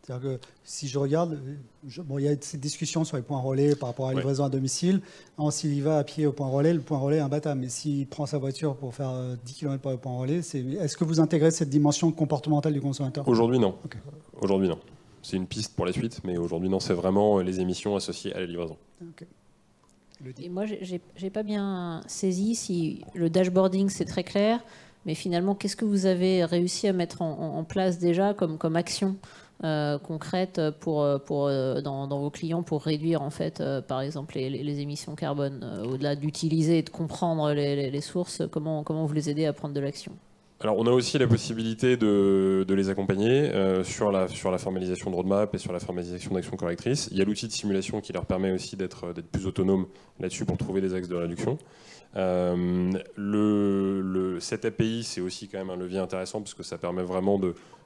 Speaker 1: C'est-à-dire que si je regarde, il y a cette discussion sur les points relais par rapport à la livraison à domicile. S'il y va à pied au point relais, le point relais est imbattable. Mais s'il prend sa voiture pour faire 10 km par le point relais, est-ce que vous intégrez cette dimension comportementale du consommateur?
Speaker 9: Aujourd'hui, non.
Speaker 1: Okay.
Speaker 9: Aujourd'hui, non. C'est une piste pour la suite, mais aujourd'hui, non. C'est vraiment les émissions associées à la livraison.
Speaker 1: Okay.
Speaker 5: Et moi, j'ai pas bien saisi si le dashboarding, c'est très clair, mais finalement, qu'est-ce que vous avez réussi à mettre en place déjà comme action concrète dans vos clients pour réduire, en fait, par exemple, les émissions carbone, au-delà d'utiliser et de comprendre les sources, comment vous les aidez à prendre de l'action?
Speaker 9: Alors, on a aussi la possibilité de les accompagner sur la formalisation de roadmap et sur la formalisation d'actions correctrices. Il y a l'outil de simulation qui leur permet aussi d'être plus autonomes là-dessus pour trouver des axes de réduction. Cette API, c'est aussi quand même un levier intéressant parce que ça permet vraiment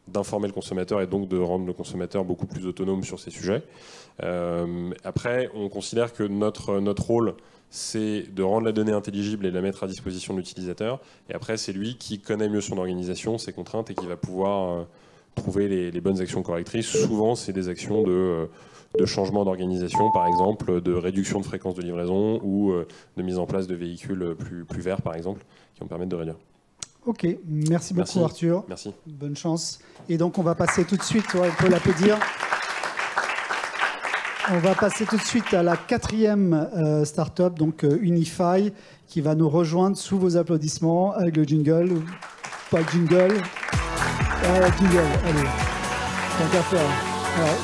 Speaker 9: d'informer le consommateur et donc de rendre le consommateur beaucoup plus autonome sur ces sujets. Après, on considère que notre rôle, c'est de rendre la donnée intelligible et de la mettre à disposition de l'utilisateur. Et après, c'est lui qui connaît mieux son organisation, ses contraintes, et qui va pouvoir trouver les bonnes actions correctrices. Souvent, c'est des actions de changement d'organisation, par exemple, de réduction de fréquence de livraison ou de mise en place de véhicules plus verts, par exemple, qui vont permettre de réduire.
Speaker 1: Ok, merci beaucoup Arthur.
Speaker 9: Merci.
Speaker 1: Bonne chance. Et donc, on va passer tout de suite, on peut l'applaudir. On va passer tout de suite à la 4e start-up, donc Unify, qui va nous rejoindre sous vos applaudissements avec le jingle. Pas le jingle. Jingle, allez. Tant qu'à faire. Alors,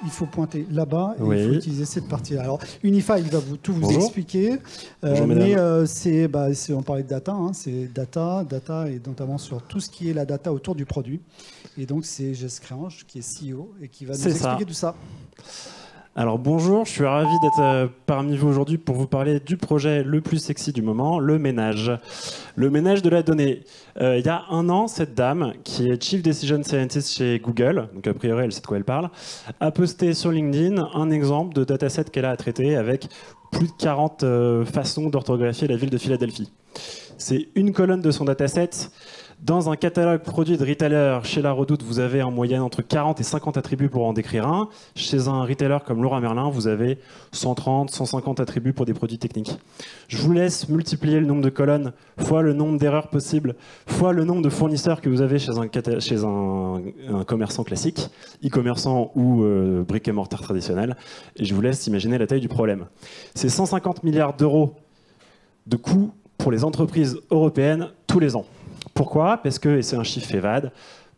Speaker 1: il faut pointer là-bas et il faut utiliser cette partie-là. Alors, Unify, il va tout vous expliquer. Mais on parlait de data, hein, c'est data et notamment sur tout ce qui est la data autour du produit. Et donc, c'est Jess Créange qui est CEO et qui va nous expliquer tout ça.
Speaker 10: Alors bonjour, je suis ravi d'être parmi vous aujourd'hui pour vous parler du projet le plus sexy du moment, le ménage. Le ménage de la donnée. Il y a un an, cette dame, qui est Chief Decision Scientist chez Google, donc a priori elle sait de quoi elle parle, a posté sur LinkedIn un exemple de dataset qu'elle a à traiter avec plus de 40 façons d'orthographier la ville de Philadelphie. C'est une colonne de son dataset. Dans un catalogue produit de retailer, chez La Redoute, vous avez en moyenne entre 40 et 50 attributs pour en décrire un. Chez un retailer comme Leroy Merlin, vous avez 130, 150 attributs pour des produits techniques. Je vous laisse multiplier le nombre de colonnes fois le nombre d'erreurs possibles, fois le nombre de fournisseurs que vous avez chez un commerçant classique, e-commerçant ou brick et mortar traditionnel. Et je vous laisse imaginer la taille du problème. C'est 150 milliards d'euros de coûts pour les entreprises européennes tous les ans. Pourquoi ? Parce que, et c'est un chiffre FEVAD,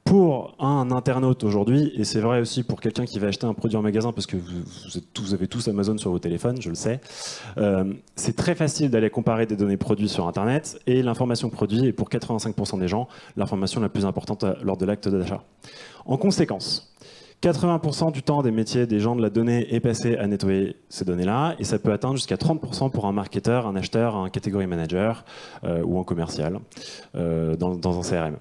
Speaker 10: pour un internaute aujourd'hui, et c'est vrai aussi pour quelqu'un qui va acheter un produit en magasin, parce que vous avez tous Amazon sur vos téléphones, je le sais, c'est très facile d'aller comparer des données produits sur Internet, et l'information produit est pour 85% des gens l'information la plus importante lors de l'acte d'achat. En conséquence, 80% du temps des métiers des gens de la donnée est passé à nettoyer ces données-là, et ça peut atteindre jusqu'à 30% pour un marketeur, un acheteur, un category manager ou un commercial dans un CRM.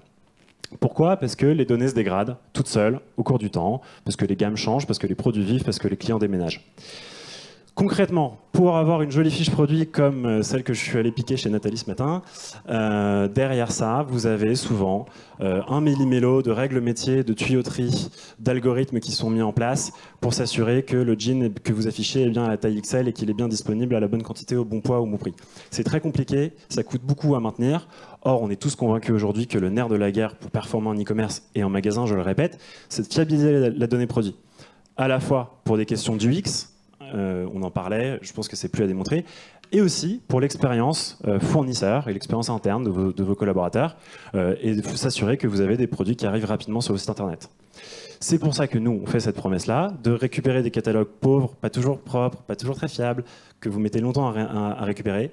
Speaker 10: Pourquoi ? Parce que les données se dégradent toutes seules au cours du temps, parce que les gammes changent, parce que les produits vivent, parce que les clients déménagent. Concrètement, pour avoir une jolie fiche produit comme celle que je suis allé piquer chez Nathalie ce matin, derrière ça, vous avez souvent un millimélo de règles métiers, de tuyauterie, d'algorithmes qui sont mis en place pour s'assurer que le jean que vous affichez est bien à la taille XL et qu'il est bien disponible à la bonne quantité, au bon poids, au bon prix. C'est très compliqué, ça coûte beaucoup à maintenir. Or, on est tous convaincus aujourd'hui que le nerf de la guerre pour performer en e-commerce et en magasin, je le répète, c'est de fiabiliser la donnée produit. À la fois pour des questions d'UX, on en parlait, je pense que c'est plus à démontrer, et aussi pour l'expérience fournisseur et l'expérience interne de vos collaborateurs, et de s'assurer que vous avez des produits qui arrivent rapidement sur le site internet. C'est pour ça que nous, on fait cette promesse-là, de récupérer des catalogues pauvres, pas toujours propres, pas toujours très fiables, que vous mettez longtemps à récupérer,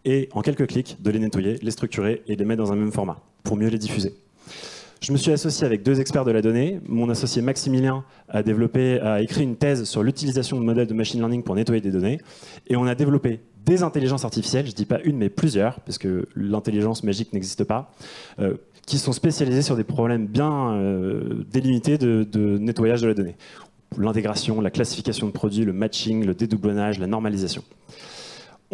Speaker 10: et en quelques clics, de les nettoyer, les structurer et les mettre dans un même format, pour mieux les diffuser. Je me suis associé avec 2 experts de la donnée. Mon associé Maximilien a écrit une thèse sur l'utilisation de modèles de machine learning pour nettoyer des données. Et on a développé des intelligences artificielles, je ne dis pas une mais plusieurs, parce que l'intelligence magique n'existe pas, qui sont spécialisées sur des problèmes bien délimités de nettoyage de la donnée. L'intégration, la classification de produits, le matching, le dédoublonnage, la normalisation.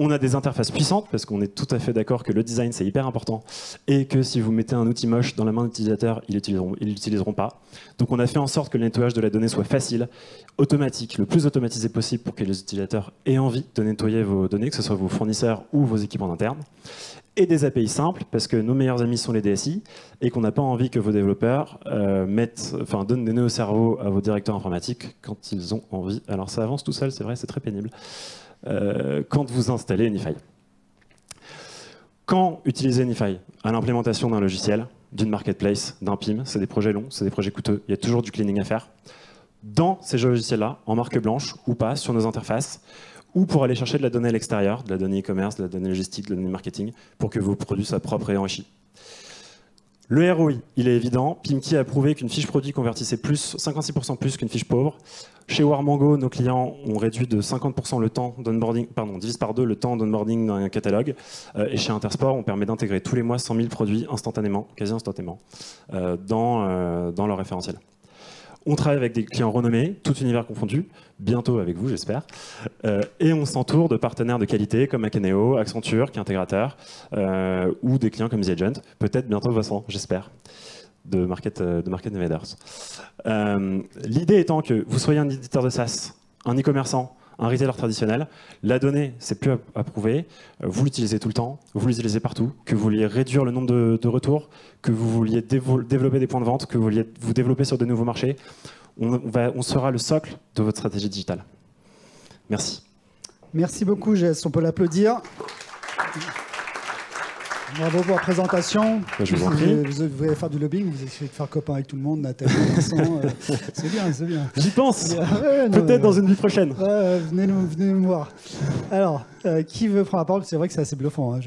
Speaker 10: On a des interfaces puissantes, parce qu'on est tout à fait d'accord que le design, c'est hyper important, et que si vous mettez un outil moche dans la main d'utilisateur, ils l'utiliseront pas. Donc on a fait en sorte que le nettoyage de la donnée soit facile, automatique, le plus automatisé possible pour que les utilisateurs aient envie de nettoyer vos données, que ce soit vos fournisseurs ou vos équipes en interne. Et des API simples, parce que nos meilleurs amis sont les DSI, et qu'on n'a pas envie que vos développeurs donnent des nœuds au cerveau à vos directeurs informatiques quand ils ont envie. Alors ça avance tout seul, c'est vrai, c'est très pénible. Quand vous installez Unify. Quand utiliser Unify ? À l'implémentation d'un logiciel, d'une marketplace, d'un PIM, c'est des projets longs, c'est des projets coûteux, il y a toujours du cleaning à faire. Dans ces logiciels-là, en marque blanche ou pas, sur nos interfaces, ou pour aller chercher de la donnée à l'extérieur, de la donnée e-commerce, de la donnée logistique, de la donnée marketing, pour que vos produits soient propres et enrichis. Le ROI, il est évident. Pimki a prouvé qu'une fiche produit convertissait 56% plus qu'une fiche pauvre. Chez Warmango, nos clients ont réduit de 50% le temps d'onboarding, divise par 2 le temps d'onboarding dans un catalogue. Et chez Intersport, on permet d'intégrer tous les mois 100 000 produits instantanément, quasi instantanément, dans leur référentiel. On travaille avec des clients renommés, tout univers confondu, bientôt avec vous, j'espère. Et on s'entoure de partenaires de qualité comme Akeneo, Accenture, qui est intégrateur, ou des clients comme The Agent, peut-être bientôt Vincent, j'espère, de Market Invaders. L'idée étant que vous soyez un éditeur de SaaS, un e-commerçant, un retailer traditionnel, la donnée, c'est plus à prouver, vous l'utilisez tout le temps, vous l'utilisez partout, que vous vouliez réduire le nombre de retours, que vous vouliez développer des points de vente, que vous vouliez vous développer sur de nouveaux marchés, on sera le socle de votre stratégie digitale. Merci.
Speaker 1: Merci beaucoup, Jess, on peut l'applaudir. Bravo pour la présentation.
Speaker 10: Je vous en prie.
Speaker 1: Vous voulez faire du lobbying, vous essayez de faire copain avec tout le monde, Nathalie, Vincent. C'est bien, c'est bien.
Speaker 10: J'y pense. Peut-être dans une vie prochaine.
Speaker 1: Venez nous voir. Alors, qui veut prendre la parole? C'est vrai que c'est assez bluffant. Hein,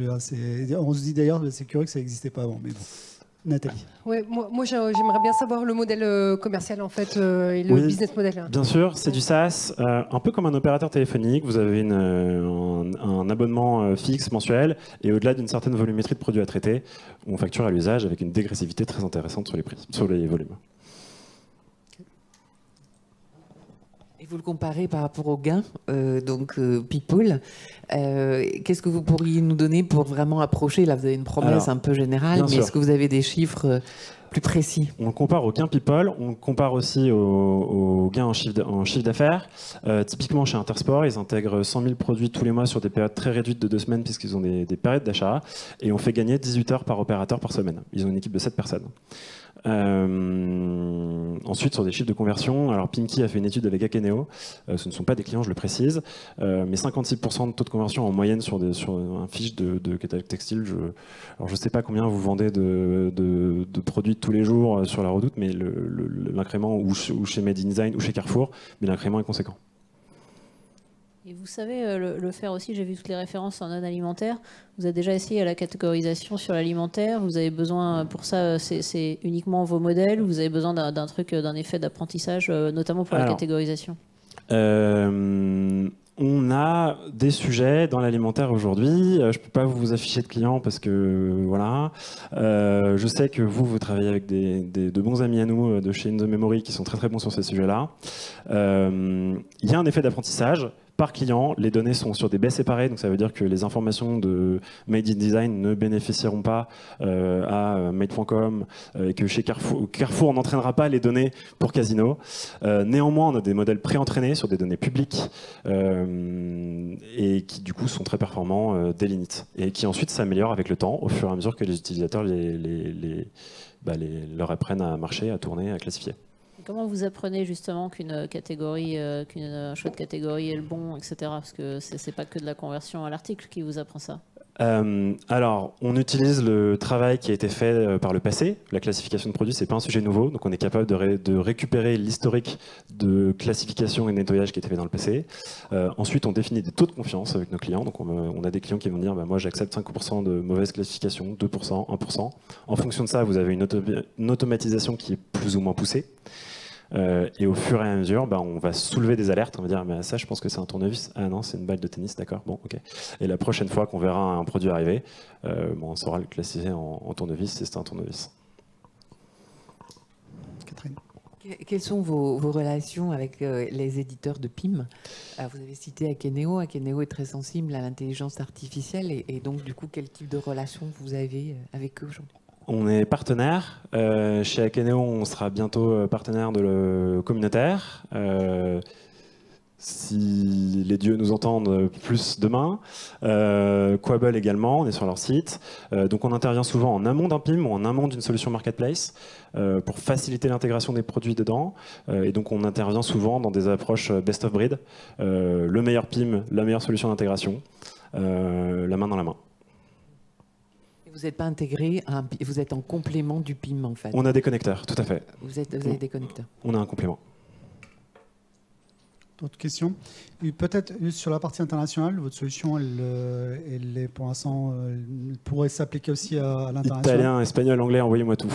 Speaker 1: on se dit d'ailleurs, c'est curieux que ça n'existait pas avant. Mais bon. Nathalie.
Speaker 3: Ouais, moi j'aimerais bien savoir le modèle commercial en fait et le business model.
Speaker 10: Bien sûr, c'est du SaaS, un peu comme un opérateur téléphonique. Vous avez un abonnement fixe mensuel et au-delà d'une certaine volumétrie de produits à traiter, on facture à l'usage avec une dégressivité très intéressante sur les prix, sur les volumes.
Speaker 4: Et vous le comparez par rapport aux gains, People. Qu'est-ce que vous pourriez nous donner pour vraiment approcher? Là, vous avez une promesse un peu générale, mais est-ce que vous avez des chiffres plus précis?
Speaker 10: On compare aux gains People, on compare aussi aux gains en chiffre d'affaires. Typiquement, chez Intersport, ils intègrent 100 000 produits tous les mois sur des périodes très réduites de 2 semaines, puisqu'ils ont des périodes d'achat, et on fait gagner 18 heures par opérateur par semaine. Ils ont une équipe de 7 personnes. Ensuite, sur des chiffres de conversion, alors Pimki a fait une étude avec Akeneo, ce ne sont pas des clients, je le précise, mais 56% de taux de conversion en moyenne sur un fiche de catalogue textile. Alors je ne sais pas combien vous vendez de produits tous les jours sur la Redoute, mais l'incrément, ou chez Made in Design ou chez Carrefour, mais l'incrément est conséquent.
Speaker 5: Et vous savez le faire aussi, j'ai vu toutes les références en non-alimentaire. Vous avez déjà essayé la catégorisation sur l'alimentaire. Vous avez besoin, pour ça, c'est uniquement vos modèles. Vous avez besoin d'un effet d'apprentissage, notamment pour la catégorisation.
Speaker 10: On a des sujets dans l'alimentaire aujourd'hui. Je ne peux pas vous afficher de clients parce que voilà. Je sais que vous travaillez avec de bons amis à nous de chez In The Memory qui sont très très bons sur ces sujets-là. Il y a un effet d'apprentissage. Par client, les données sont sur des baies séparées, donc ça veut dire que les informations de Made in Design ne bénéficieront pas à Made.com et que chez Carrefour, on n'entraînera pas les données pour Casino. Néanmoins, on a des modèles pré-entraînés sur des données publiques et qui du coup sont très performants dès l'init et qui ensuite s'améliorent avec le temps au fur et à mesure que les utilisateurs leur apprennent à marcher, à tourner, à classifier.
Speaker 5: Comment vous apprenez justement qu'un choix de catégorie est le bon, etc. Parce que c'est pas que de la conversion à l'article qui vous apprend ça.
Speaker 10: Alors, on utilise le travail qui a été fait par le passé. La classification de produits, c'est pas un sujet nouveau, donc on est capable de récupérer l'historique de classification et de nettoyage qui a été fait dans le passé. Ensuite, on définit des taux de confiance avec nos clients. Donc, on a des clients qui vont dire, moi, j'accepte 5% de mauvaise classification, 2%, 1%. En fonction de ça, vous avez une automatisation qui est plus ou moins poussée. Et au fur et à mesure, on va soulever des alertes. On va dire, mais ça, je pense que c'est un tournevis. Ah non, c'est une balle de tennis, d'accord. Bon, ok. Et la prochaine fois qu'on verra un produit arriver, on saura le classifier en tournevis si c'est un tournevis.
Speaker 1: Catherine.
Speaker 4: Quelles sont vos relations avec les éditeurs de PIM? Vous avez cité Akeneo. Akeneo est très sensible à l'intelligence artificielle. Et donc, du coup, quel type de relation vous avez avec eux aujourd'hui?
Speaker 10: On est partenaire. Chez Akeneo, on sera bientôt partenaire de le communautaire. Si les dieux nous entendent plus demain. Quable également, on est sur leur site. Donc on intervient souvent en amont d'un PIM ou en amont d'une solution marketplace pour faciliter l'intégration des produits dedans. Et donc on intervient souvent dans des approches best of breed. Le meilleur PIM, la meilleure solution d'intégration, la main dans la main.
Speaker 4: Vous n'êtes pas intégré, vous êtes en complément du PIM en fait.
Speaker 10: On a des connecteurs, tout à fait.
Speaker 4: Vous avez des connecteurs.
Speaker 10: On a un complément.
Speaker 1: D'autres questions? Peut-être sur la partie internationale, votre solution, elle est pour l'instant, pourrait s'appliquer aussi à l'international?
Speaker 10: Italien, espagnol, anglais, envoyez-moi tout.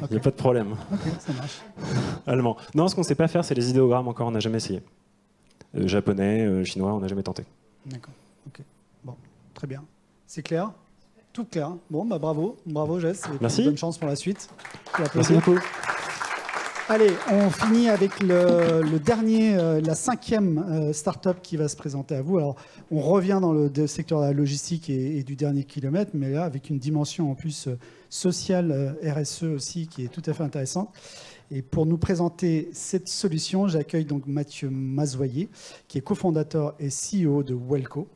Speaker 10: Il n'y a pas de problème.
Speaker 1: Ok, ça marche.
Speaker 10: Allemand. Non, ce qu'on ne sait pas faire, c'est les idéogrammes encore, on n'a jamais essayé. Japonais, chinois, on n'a jamais tenté.
Speaker 1: D'accord, ok. Bon, très bien. C'est clair? Tout clair. Bon, bah bravo, Jess. Et
Speaker 10: merci.
Speaker 1: Bonne chance pour la suite.
Speaker 10: Merci beaucoup.
Speaker 1: Allez, on finit avec le dernier, la 5e start-up qui va se présenter à vous. Alors, on revient dans le secteur de la logistique et du dernier kilomètre, mais là, avec une dimension en plus sociale, RSE aussi, qui est tout à fait intéressante. Et pour nous présenter cette solution, j'accueille donc Mathieu Mazoyer, qui est cofondateur et CEO de Wellco,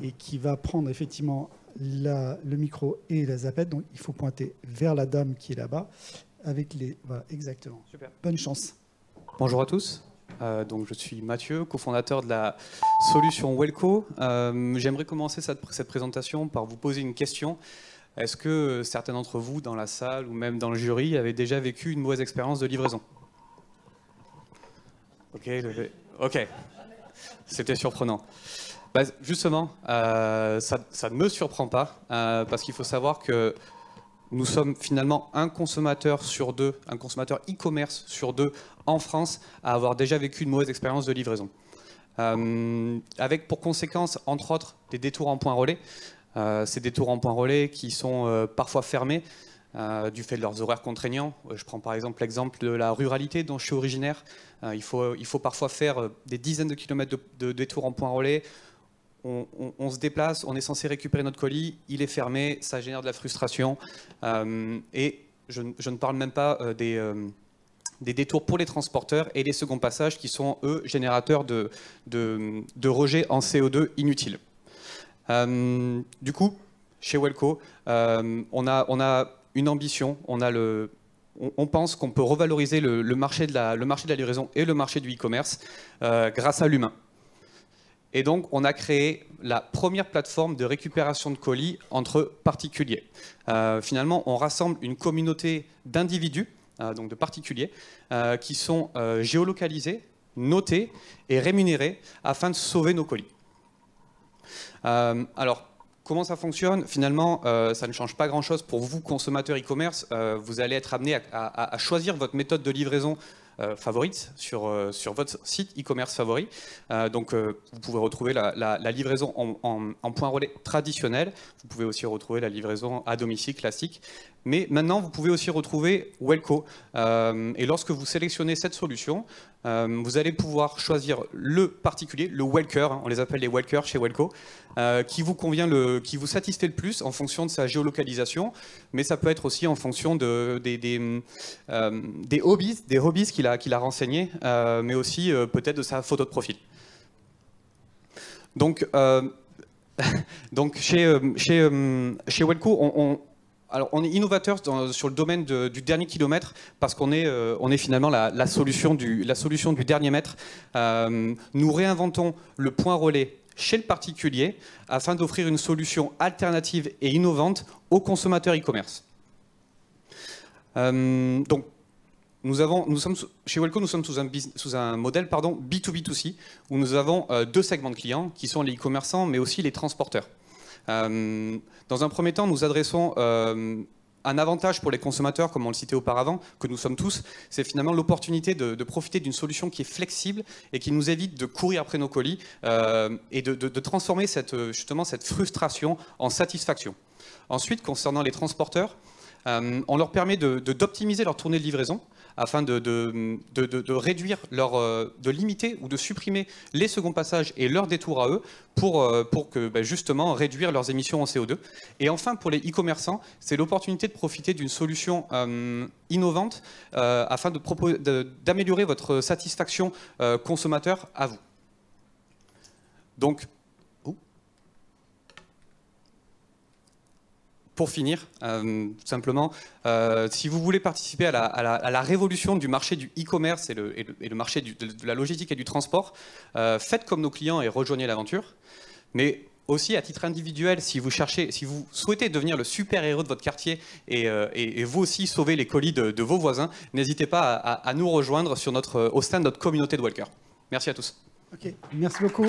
Speaker 1: et qui va prendre effectivement le micro et la zapette. Donc, il faut pointer vers la dame qui est là-bas. Avec les... Voilà, exactement.
Speaker 11: Super.
Speaker 1: Bonne chance.
Speaker 11: Bonjour à tous. Donc je suis Mathieu, cofondateur de la solution Wellco. J'aimerais commencer cette présentation par vous poser une question. Est-ce que certains d'entre vous dans la salle ou même dans le jury avaient déjà vécu une mauvaise expérience de livraison? Ok. C'était surprenant. Bah, justement, ça ne me surprend pas parce qu'il faut savoir que nous sommes finalement un consommateur sur deux, un consommateur e-commerce sur deux en France à avoir déjà vécu une mauvaise expérience de livraison. Avec pour conséquence, entre autres, des détours en point relais. Ces détours en point relais qui sont parfois fermés du fait de leurs horaires contraignants. Je prends par exemple l'exemple de la ruralité dont je suis originaire. Il faut parfois faire des dizaines de kilomètres de détours en point relais. On se déplace, on est censé récupérer notre colis, il est fermé, ça génère de la frustration. Et je ne parle même pas des détours pour les transporteurs et les seconds passages qui sont, eux, générateurs de rejets en CO2 inutiles. Du coup, chez Wellco, on a une ambition, on pense qu'on peut revaloriser le marché de la livraison et le marché du e-commerce grâce à l'humain. Et donc, on a créé la première plateforme de récupération de colis entre particuliers. Finalement, on rassemble une communauté d'individus, donc de particuliers, qui sont géolocalisés, notés et rémunérés afin de sauver nos colis. Alors, comment ça fonctionne? Finalement, ça ne change pas grand-chose pour vous, consommateurs e-commerce. Vous allez être amené à choisir votre méthode de livraison favorite sur votre site e-commerce favori. Donc vous pouvez retrouver la livraison en point relais traditionnel. Vous pouvez aussi retrouver la livraison à domicile classique. Mais maintenant, vous pouvez aussi retrouver Wellco. Et lorsque vous sélectionnez cette solution, vous allez pouvoir choisir le particulier, le Wellker, on les appelle les Wellkers chez Wellco, qui vous convient, qui vous satisfait le plus en fonction de sa géolocalisation, mais ça peut être aussi en fonction des hobbies qu'il a renseignés, mais aussi peut-être de sa photo de profil. Donc chez Wellco, alors, on est innovateur sur le domaine du dernier kilomètre parce qu'on est finalement la solution du dernier mètre. Nous réinventons le point relais chez le particulier afin d'offrir une solution alternative et innovante aux consommateurs e-commerce. Donc, chez Wellco, nous sommes sous un modèle B2B2C où nous avons deux segments de clients qui sont les e-commerçants mais aussi les transporteurs. Dans un premier temps, nous adressons un avantage pour les consommateurs, comme on le citait auparavant, que nous sommes tous, c'est finalement l'opportunité de profiter d'une solution qui est flexible et qui nous évite de courir après nos colis et de transformer justement cette frustration en satisfaction. Ensuite, concernant les transporteurs, on leur permet d'optimiser leur tournée de livraison afin de réduire de limiter ou de supprimer les seconds passages et leurs détours à eux pour que justement réduire leurs émissions en CO2. Et enfin, pour les e-commerçants, c'est l'opportunité de profiter d'une solution innovante afin d'améliorer votre satisfaction consommateur à vous. Donc, pour finir, tout simplement, si vous voulez participer à la révolution du marché du e-commerce et le marché de la logistique et du transport, faites comme nos clients et rejoignez l'aventure. Mais aussi, à titre individuel, si vous souhaitez devenir le super-héros de votre quartier et vous aussi sauver les colis de vos voisins, n'hésitez pas à nous rejoindre au sein de notre communauté de Walker. Merci à tous.
Speaker 1: Ok, merci beaucoup.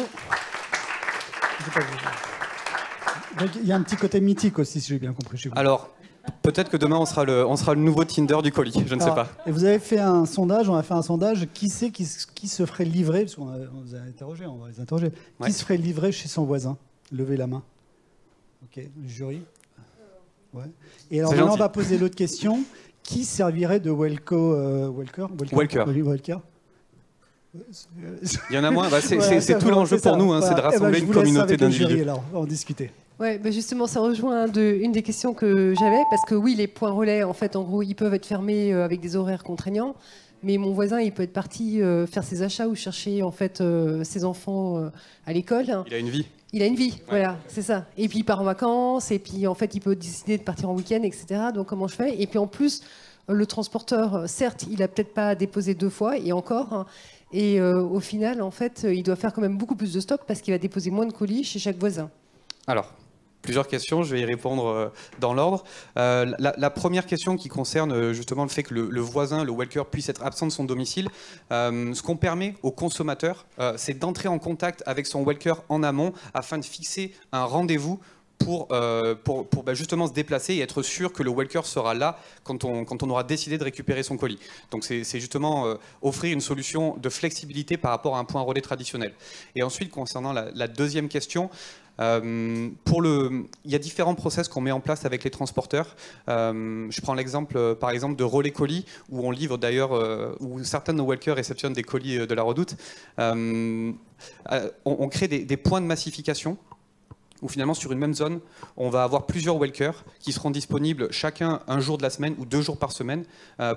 Speaker 1: Donc, il y a un petit côté mythique aussi, si j'ai bien compris chez vous.
Speaker 11: Alors, peut-être que demain, on sera le nouveau Tinder du colis, je ne sais pas.
Speaker 1: Et vous avez fait un sondage, on a fait un sondage, qui se ferait livrer, parce qu'on vous a interrogé, on va les interroger, qui se ferait livrer chez son voisin? Levez la main. Ok, le jury. Ouais. Et alors maintenant, on va poser l'autre question. Qui servirait de Welker?
Speaker 11: Il y en a moins, c'est tout l'enjeu pour nous, c'est de rassembler une communauté d'individus.
Speaker 1: Alors, on va en discuter.
Speaker 3: Ouais, justement, ça rejoint une des questions que j'avais, parce que oui, les points relais, en fait, en gros, ils peuvent être fermés avec des horaires contraignants, mais mon voisin, il peut être parti faire ses achats ou chercher, en fait, ses enfants à l'école.
Speaker 11: Il a une vie.
Speaker 3: Il a une vie, voilà, c'est ça. Et puis il part en vacances, et puis en fait, il peut décider de partir en week-end, etc. Donc comment je fais? Et puis en plus, le transporteur, certes, il a peut-être pas déposé 2 fois, et encore. Hein, et au final, en fait, il doit faire quand même beaucoup plus de stock parce qu'il va déposer moins de colis chez chaque voisin.
Speaker 11: Alors, plusieurs questions, je vais y répondre dans l'ordre. La première question qui concerne justement le fait que le voisin, le Welker, puisse être absent de son domicile. Ce qu'on permet aux consommateurs, c'est d'entrer en contact avec son Welker en amont afin de fixer un rendez-vous pour justement se déplacer et être sûr que le Welker sera là quand on aura décidé de récupérer son colis. Donc c'est justement offrir une solution de flexibilité par rapport à un point relais traditionnel. Et ensuite, concernant la deuxième question, il y a différents process qu'on met en place avec les transporteurs. Je prends l'exemple par exemple de relais colis où on livre d'ailleurs, où certains de nos Welker réceptionnent des colis de la Redoute. On crée des points de massification où finalement sur une même zone, on va avoir plusieurs Welker qui seront disponibles chacun un jour de la semaine ou 2 jours par semaine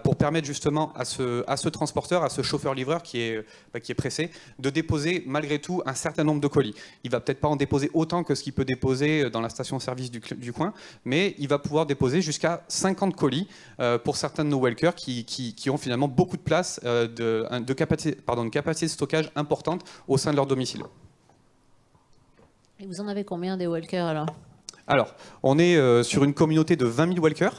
Speaker 11: pour permettre justement à ce transporteur, à ce chauffeur-livreur qui est pressé, de déposer malgré tout un certain nombre de colis. Il va peut-être pas en déposer autant que ce qu'il peut déposer dans la station-service du coin, mais il va pouvoir déposer jusqu'à 50 colis pour certains de nos Welker qui ont finalement beaucoup de place, de capacité de stockage importante au sein de leur domicile.
Speaker 5: Et vous en avez combien des Welker
Speaker 11: alors, on est sur une communauté de 20 000 Welker.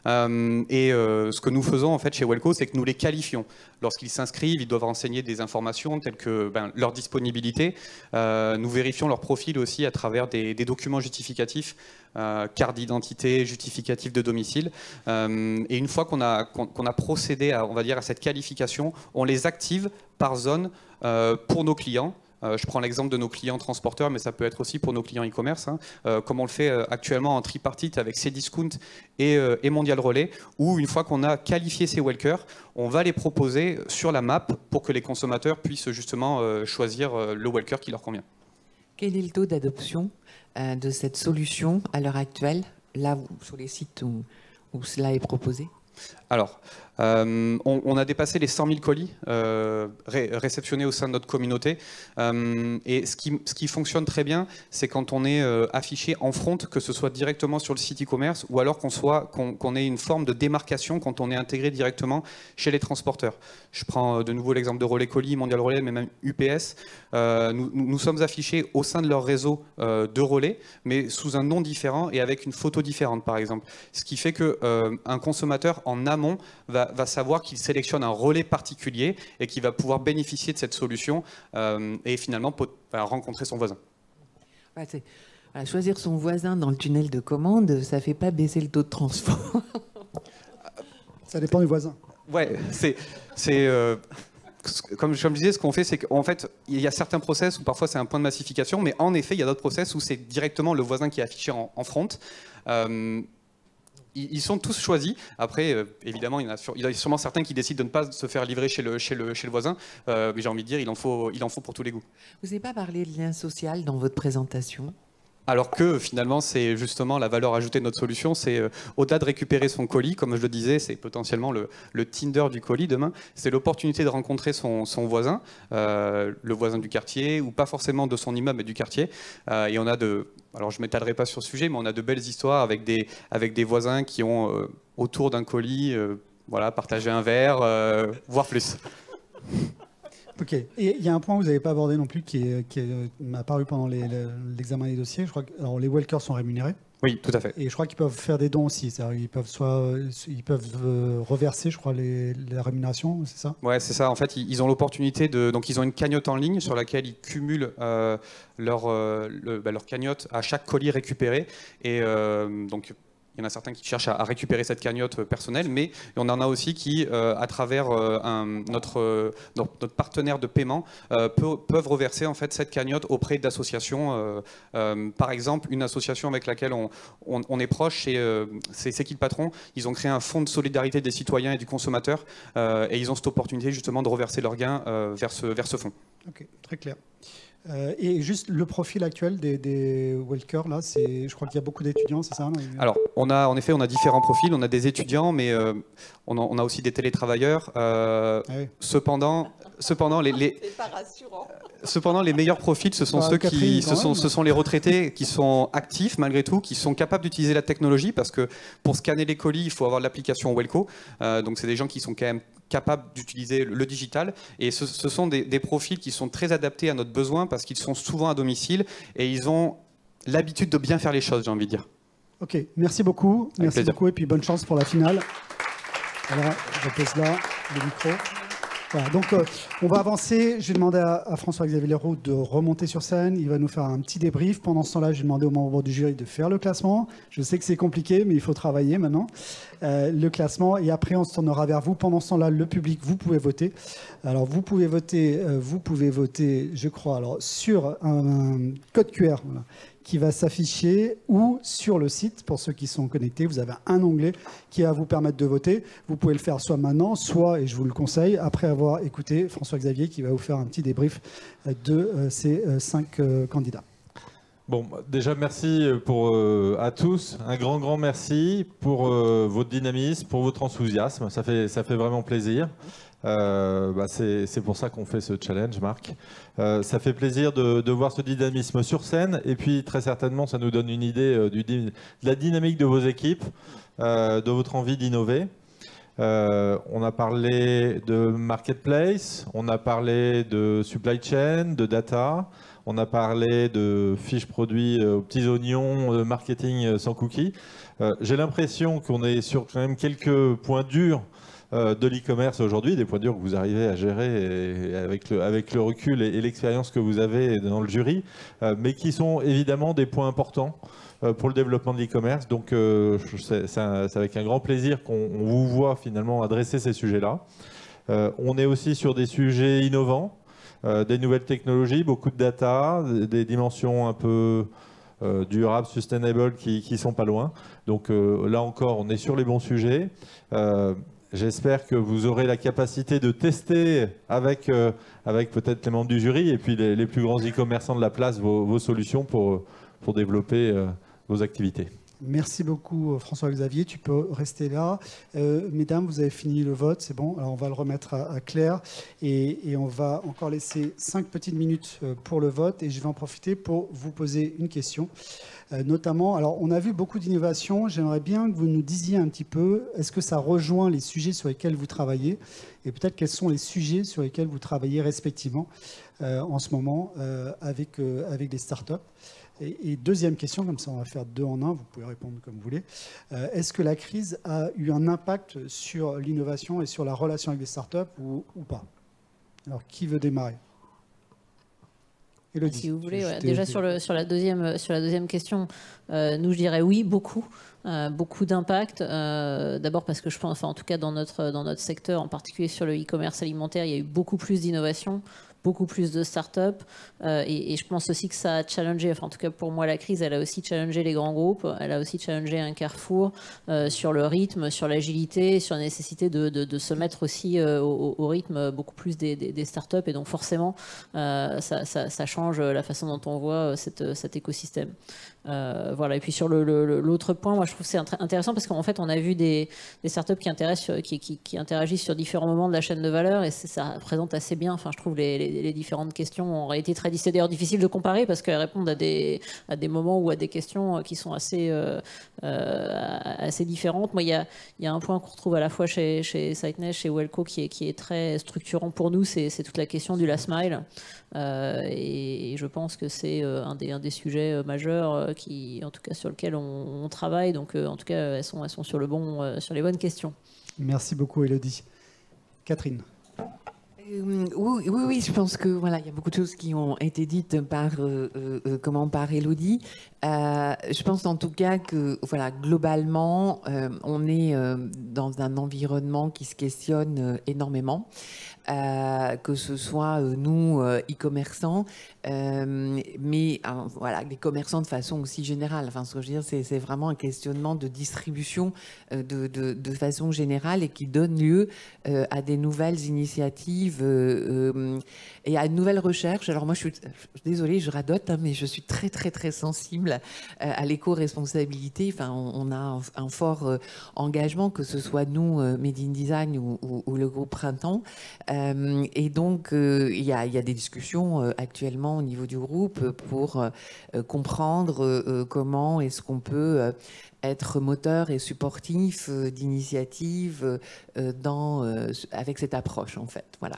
Speaker 11: Ce que nous faisons en fait chez Welco, c'est que nous les qualifions. Lorsqu'ils s'inscrivent, ils doivent renseigner des informations telles que leur disponibilité. Nous vérifions leur profil aussi à travers des documents justificatifs, carte d'identité, justificatif de domicile. Et une fois qu'on a procédé à cette qualification, on les active par zone pour nos clients. Je prends l'exemple de nos clients transporteurs, mais ça peut être aussi pour nos clients e-commerce, comme on le fait actuellement en tripartite avec Cdiscount et Mondial Relais, où une fois qu'on a qualifié ces Welker, on va les proposer sur la map pour que les consommateurs puissent justement choisir le Welker qui leur convient.
Speaker 4: Quel est le taux d'adoption de cette solution à l'heure actuelle, là sur les sites où cela est proposé?
Speaker 11: Alors, on a dépassé les 100 000 colis réceptionnés au sein de notre communauté. Et ce qui fonctionne très bien, c'est quand on est affiché en front, que ce soit directement sur le site e-commerce ou alors qu'on ait une forme de démarcation quand on est intégré directement chez les transporteurs. Je prends de nouveau l'exemple de Relais Colis, Mondial Relais, mais même UPS. Nous sommes affichés au sein de leur réseau de relais, mais sous un nom différent et avec une photo différente, par exemple. Ce qui fait qu'un consommateur en amont va savoir qu'il sélectionne un relais particulier et qu'il va pouvoir bénéficier de cette solution et finalement rencontrer son voisin.
Speaker 4: Choisir son voisin dans le tunnel de commande, ça ne fait pas baisser le taux de transport.
Speaker 1: Ça dépend du voisin.
Speaker 11: Ouais, comme je disais, ce qu'on fait, c'est qu'en fait, il y a certains process où parfois c'est un point de massification, mais en effet, il y a d'autres process où c'est directement le voisin qui est affiché en front. Ils sont tous choisis. Après, évidemment, il y a sûrement certains qui décident de ne pas se faire livrer chez le voisin. Mais j'ai envie de dire, il en faut pour tous les goûts.
Speaker 4: Vous n'avez pas parlé de lien social dans votre présentation?
Speaker 11: Alors que finalement, c'est justement la valeur ajoutée de notre solution, c'est au-delà de récupérer son colis, comme je le disais, c'est potentiellement le Tinder du colis demain, c'est l'opportunité de rencontrer son voisin, le voisin du quartier, ou pas forcément de son immeuble, mais du quartier. Et on a alors je ne m'étalerai pas sur ce sujet, mais on a de belles histoires avec des voisins qui ont autour d'un colis, partagé un verre, voire plus.
Speaker 1: Ok. Et il y a un point que vous n'avez pas abordé non plus qui m'a apparu pendant l'examen des dossiers. Je crois que alors, les walkers sont rémunérés.
Speaker 11: Oui, tout à fait.
Speaker 1: Et je crois qu'ils peuvent faire des dons aussi. Ils peuvent reverser, je crois, la rémunération, c'est ça?
Speaker 11: Ouais, c'est ça. En fait, ils ont l'opportunité de. Donc, ils ont une cagnotte en ligne sur laquelle ils cumulent leur cagnotte à chaque colis récupéré. Et donc. Il y en a certains qui cherchent à récupérer cette cagnotte personnelle, mais on en a aussi qui, à travers notre partenaire de paiement, peuvent reverser en fait cette cagnotte auprès d'associations. Par exemple, une association avec laquelle on est proche, c'est qui le patron. Ils ont créé un fonds de solidarité des citoyens et du consommateur, et ils ont cette opportunité justement de reverser leurs gains vers ce fonds.
Speaker 1: Ok, très clair. Et juste le profil actuel des walkers, là, je crois qu'il y a beaucoup d'étudiants, c'est ça?
Speaker 11: Alors, en effet, on a différents profils. On a des étudiants, mais on a aussi des télétravailleurs. Oui. Cependant, les meilleurs profils, ce sont ce sont les retraités qui sont actifs malgré tout, qui sont capables d'utiliser la technologie, parce que pour scanner les colis, il faut avoir l'application Welco. Donc, c'est des gens qui sont quand même capables d'utiliser le digital, et ce sont des profils qui sont très adaptés à notre besoin parce qu'ils sont souvent à domicile et ils ont l'habitude de bien faire les choses, j'ai envie de dire.
Speaker 1: Ok, merci beaucoup. Merci beaucoup et puis bonne chance pour la finale. Alors, je pose là le micro. Voilà, donc on va avancer. Je vais demander à François-Xavier Leroux de remonter sur scène. Il va nous faire un petit débrief. Pendant ce temps-là, je vais demander aux membres du jury de faire le classement. Je sais que c'est compliqué, mais il faut travailler maintenant. Le classement, et après on se tournera vers vous. Pendant ce temps-là, le public, vous pouvez voter. Alors vous pouvez voter, je crois, alors sur un code QR. Voilà, qui va s'afficher ou sur le site. Pour ceux qui sont connectés, vous avez un onglet qui va vous permettre de voter. Vous pouvez le faire soit maintenant, soit, et je vous le conseille, après avoir écouté François-Xavier qui va vous faire un petit débrief de ces 5 candidats.
Speaker 2: Bon, déjà merci à tous. Un grand merci pour votre dynamisme, pour votre enthousiasme. Ça fait vraiment plaisir. C'est pour ça qu'on fait ce challenge, Marc. Ça fait plaisir de voir ce dynamisme sur scène, et puis très certainement ça nous donne une idée de la dynamique de vos équipes, de votre envie d'innover. On a parlé de marketplace, on a parlé de supply chain, de data, on a parlé de fiches produits aux petits oignons, de marketing sans cookies. J'ai l'impression qu'on est sur quand même quelques points durs de l'e-commerce aujourd'hui, des points durs que vous arrivez à gérer avec le recul et l'expérience que vous avez dans le jury, mais qui sont évidemment des points importants pour le développement de l'e-commerce. Donc c'est avec un grand plaisir qu'on vous voit finalement adresser ces sujets-là. On est aussi sur des sujets innovants, des nouvelles technologies, beaucoup de data, des dimensions un peu durables, sustainable, qui sont pas loin. Donc là encore, on est sur les bons sujets. J'espère que vous aurez la capacité de tester avec peut-être les membres du jury et puis les plus grands e-commerçants de la place vos solutions pour développer vos activités.
Speaker 1: Merci beaucoup François-Xavier, tu peux rester là. Mesdames, vous avez fini le vote, c'est bon. Alors on va le remettre à Claire et on va encore laisser 5 petites minutes pour le vote, et je vais en profiter pour vous poser une question. Notamment, alors on a vu beaucoup d'innovations, j'aimerais bien que vous nous disiez un petit peu, est-ce que ça rejoint les sujets sur lesquels vous travaillez, et peut-être quels sont les sujets sur lesquels vous travaillez respectivement en ce moment avec des startups. Et deuxième question, comme ça on va faire 2 en 1, vous pouvez répondre comme vous voulez. Est-ce que la crise a eu un impact sur l'innovation et sur la relation avec les startups ou pas? Alors qui veut démarrer? Élodie,
Speaker 5: si vous voulez, ouais. Déjà sur la deuxième question, nous je dirais oui, beaucoup d'impact. D'abord parce que je pense, enfin en tout cas dans notre secteur, en particulier sur le e-commerce alimentaire, il y a eu beaucoup plus d'innovation, beaucoup plus de start-up, et je pense aussi que ça a challengé, enfin en tout cas pour moi la crise, elle a aussi challengé les grands groupes, elle a aussi challengé un Carrefour sur le rythme, sur l'agilité, sur la nécessité de se mettre aussi au rythme beaucoup plus des start-up, et donc forcément ça change la façon dont on voit cet écosystème. Voilà. Et puis sur l'autre point, moi je trouve que c'est intéressant parce qu'en fait on a vu des startups qui interagissent sur différents moments de la chaîne de valeur et ça présente assez bien, enfin je trouve les différentes questions en réalité très c'est d'ailleurs difficile de comparer parce qu'elles répondent à des moments ou à des questions qui sont assez différentes. Moi il y a un point qu'on retrouve à la fois chez Siteness, chez Wellco qui est très structurant pour nous, c'est toute la question du last mile. Et je pense que c'est un des sujets majeurs en tout cas sur lequel on travaille. Donc en tout cas elles sont sur les bonnes questions.
Speaker 1: Merci beaucoup Élodie. Catherine.
Speaker 4: Oui, je pense que voilà, il y a beaucoup de choses qui ont été dites par Élodie. Je pense en tout cas que voilà, globalement, on est dans un environnement qui se questionne énormément. Que ce soit nous, e-commerçants, mais voilà, les commerçants de façon aussi générale. Enfin, ce que je veux dire, c'est vraiment un questionnement de distribution de façon générale et qui donne lieu à des nouvelles initiatives et à une nouvelle recherche. Alors moi, je suis désolée, je radote, mais je suis très, très, très sensible à l'éco-responsabilité. Enfin, on a un fort engagement, que ce soit nous, Made in Design ou le groupe Printemps. Et donc, il y a des discussions actuellement au niveau du groupe pour comprendre comment est-ce qu'on peut être moteur et supportif d'initiatives avec cette approche, en fait. Voilà.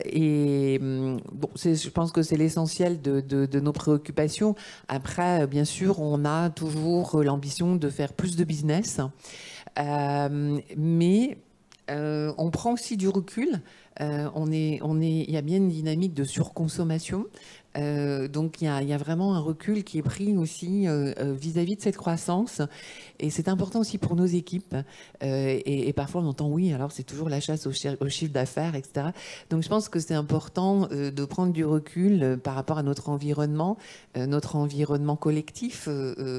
Speaker 4: Et bon, je pense que c'est l'essentiel de nos préoccupations. Après, bien sûr, on a toujours l'ambition de faire plus de business, mais on prend aussi du recul. Il y a bien une dynamique de surconsommation. Donc il y a vraiment un recul qui est pris aussi vis-à-vis de cette croissance. Et c'est important aussi pour nos équipes. Et parfois on entend oui, alors c'est toujours la chasse au chiffre d'affaires, etc. Donc je pense que c'est important de prendre du recul par rapport à notre environnement collectif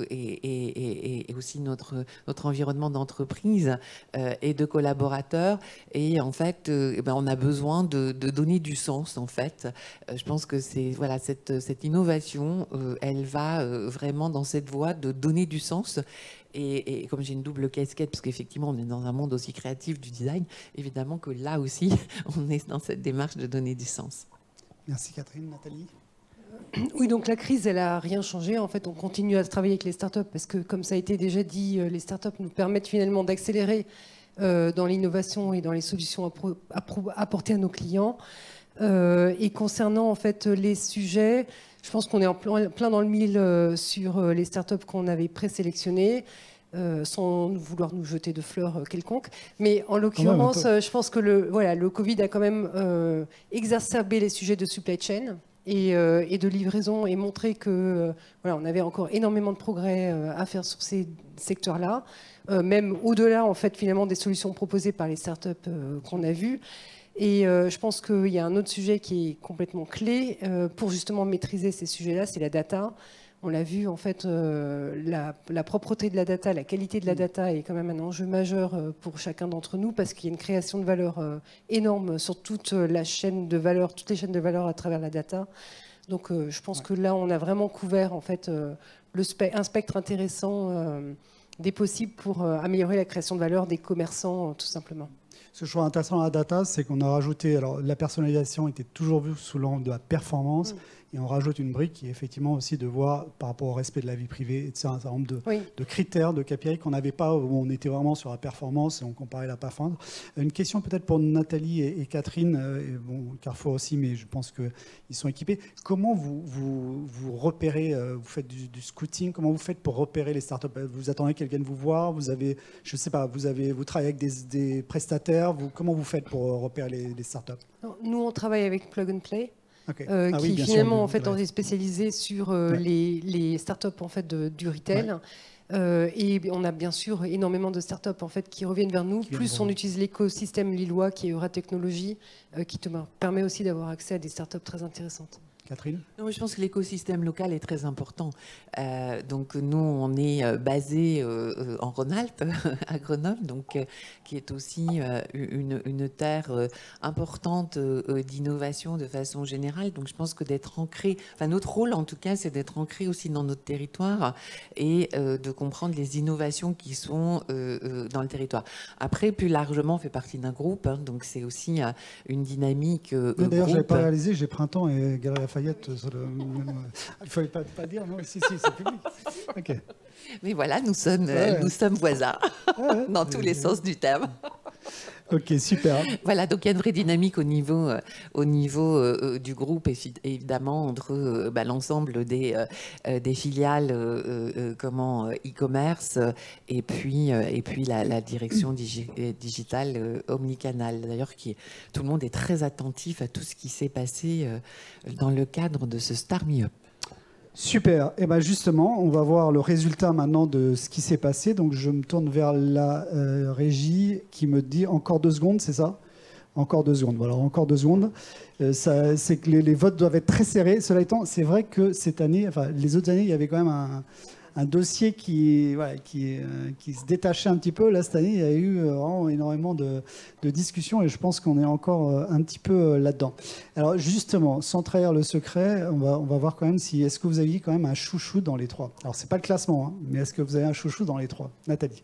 Speaker 4: et aussi notre environnement d'entreprise et de collaborateurs. Et en fait, on a besoin de donner du sens, en fait. Je pense que c'est voilà, cette innovation, elle va vraiment dans cette voie de donner du sens. Et comme j'ai une double casquette, parce qu'effectivement, on est dans un monde aussi créatif du design, évidemment que là aussi, on est dans cette démarche de donner du sens.
Speaker 1: Merci Catherine. Nathalie?
Speaker 3: Oui, donc la crise, elle n'a rien changé. En fait, on continue à travailler avec les startups parce que, comme ça a été déjà dit, les startups nous permettent finalement d'accélérer dans l'innovation et dans les solutions apportées à nos clients. Et concernant en fait les sujets, je pense qu'on est en plein dans le mille sur les startups qu'on avait présélectionnées, sans vouloir nous jeter de fleurs quelconques. Mais en l'occurrence, je pense que le Covid a quand même exacerbé les sujets de supply chain et de livraison et montré que on avait encore énormément de progrès à faire sur ces secteurs-là, même au-delà en fait finalement des solutions proposées par les startups qu'on a vues. Et je pense qu'il y a un autre sujet qui est complètement clé pour justement maîtriser ces sujets-là, c'est la data. On l'a vu, en fait, la propreté de la data, la qualité de la data est quand même un enjeu majeur pour chacun d'entre nous parce qu'il y a une création de valeur énorme sur toute la chaîne de valeur, toutes les chaînes de valeur à travers la data. Donc je pense que là, on a vraiment couvert en fait, un spectre intéressant des possibles pour améliorer la création de valeur des commerçants, tout simplement.
Speaker 1: Ce que je trouve intéressant dans la data, c'est qu'on a rajouté, alors la personnalisation était toujours vue sous l'angle de la performance, et on rajoute une brique qui est effectivement aussi de voir par rapport au respect de la vie privée, et un certain nombre de critères, de KPI qu'on n'avait pas, où on était vraiment sur la performance et on comparait la performance. Une question peut-être pour Nathalie et Catherine, et bon, Carrefour aussi, mais je pense qu'ils sont équipés. Comment vous repérez, vous faites du scouting, comment vous faites pour repérer les startups? Vous attendez que quelqu'un vous voir, vous avez, je sais pas, vous travaillez avec des prestataires, comment vous faites pour repérer les startups? Nous,
Speaker 3: on travaille avec Plug and Play.
Speaker 1: Okay.
Speaker 3: Qui finalement en fait on est spécialisé sur les startups en fait du retail et on a bien sûr énormément de startups en fait qui reviennent vers nous, plus on utilise l'écosystème lillois qui est Euratechnologie qui te permet aussi d'avoir accès à des startups très intéressantes.
Speaker 1: Catherine?
Speaker 4: Non, je pense que l'écosystème local est très important. Donc nous, on est basé en Rhône-Alpes, à Grenoble, donc, qui est aussi une terre importante d'innovation de façon générale. Donc je pense que d'être ancré, enfin notre rôle en tout cas, c'est d'être ancré aussi dans notre territoire et de comprendre les innovations qui sont dans le territoire. Après, plus largement, on fait partie d'un groupe, hein, donc c'est aussi une dynamique.
Speaker 1: D'ailleurs, je n'avais pas réalisé, j'ai Printemps et Galeries Lafayette sur le même. Il ne fallait pas dire, non? Si, c'est public. Ok.
Speaker 4: Mais voilà, nous sommes voisins, dans tous les sens du terme.
Speaker 1: Ok, super.
Speaker 4: Voilà, donc il y a une vraie dynamique au niveau du groupe, évidemment, entre l'ensemble des filiales e-commerce et puis la direction digitale omnicanal. D'ailleurs, tout le monde est très attentif à tout ce qui s'est passé dans le cadre de ce Start Me Up.
Speaker 1: Super. Et ben justement, on va voir le résultat maintenant de ce qui s'est passé. Donc je me tourne vers la régie qui me dit encore 2 secondes, c'est ça? Encore 2 secondes. Voilà, encore 2 secondes. C'est que les votes doivent être très serrés. Cela étant, c'est vrai que cette année, enfin les autres années, il y avait quand même un dossier qui se détachait un petit peu. Là, cette année, il y a eu vraiment énormément de discussions et je pense qu'on est encore un petit peu là-dedans. Alors, justement, sans trahir le secret, on va voir quand même est-ce que vous aviez quand même un chouchou dans les 3. Alors, c'est pas le classement, hein, mais est-ce que vous avez un chouchou dans les 3? Nathalie?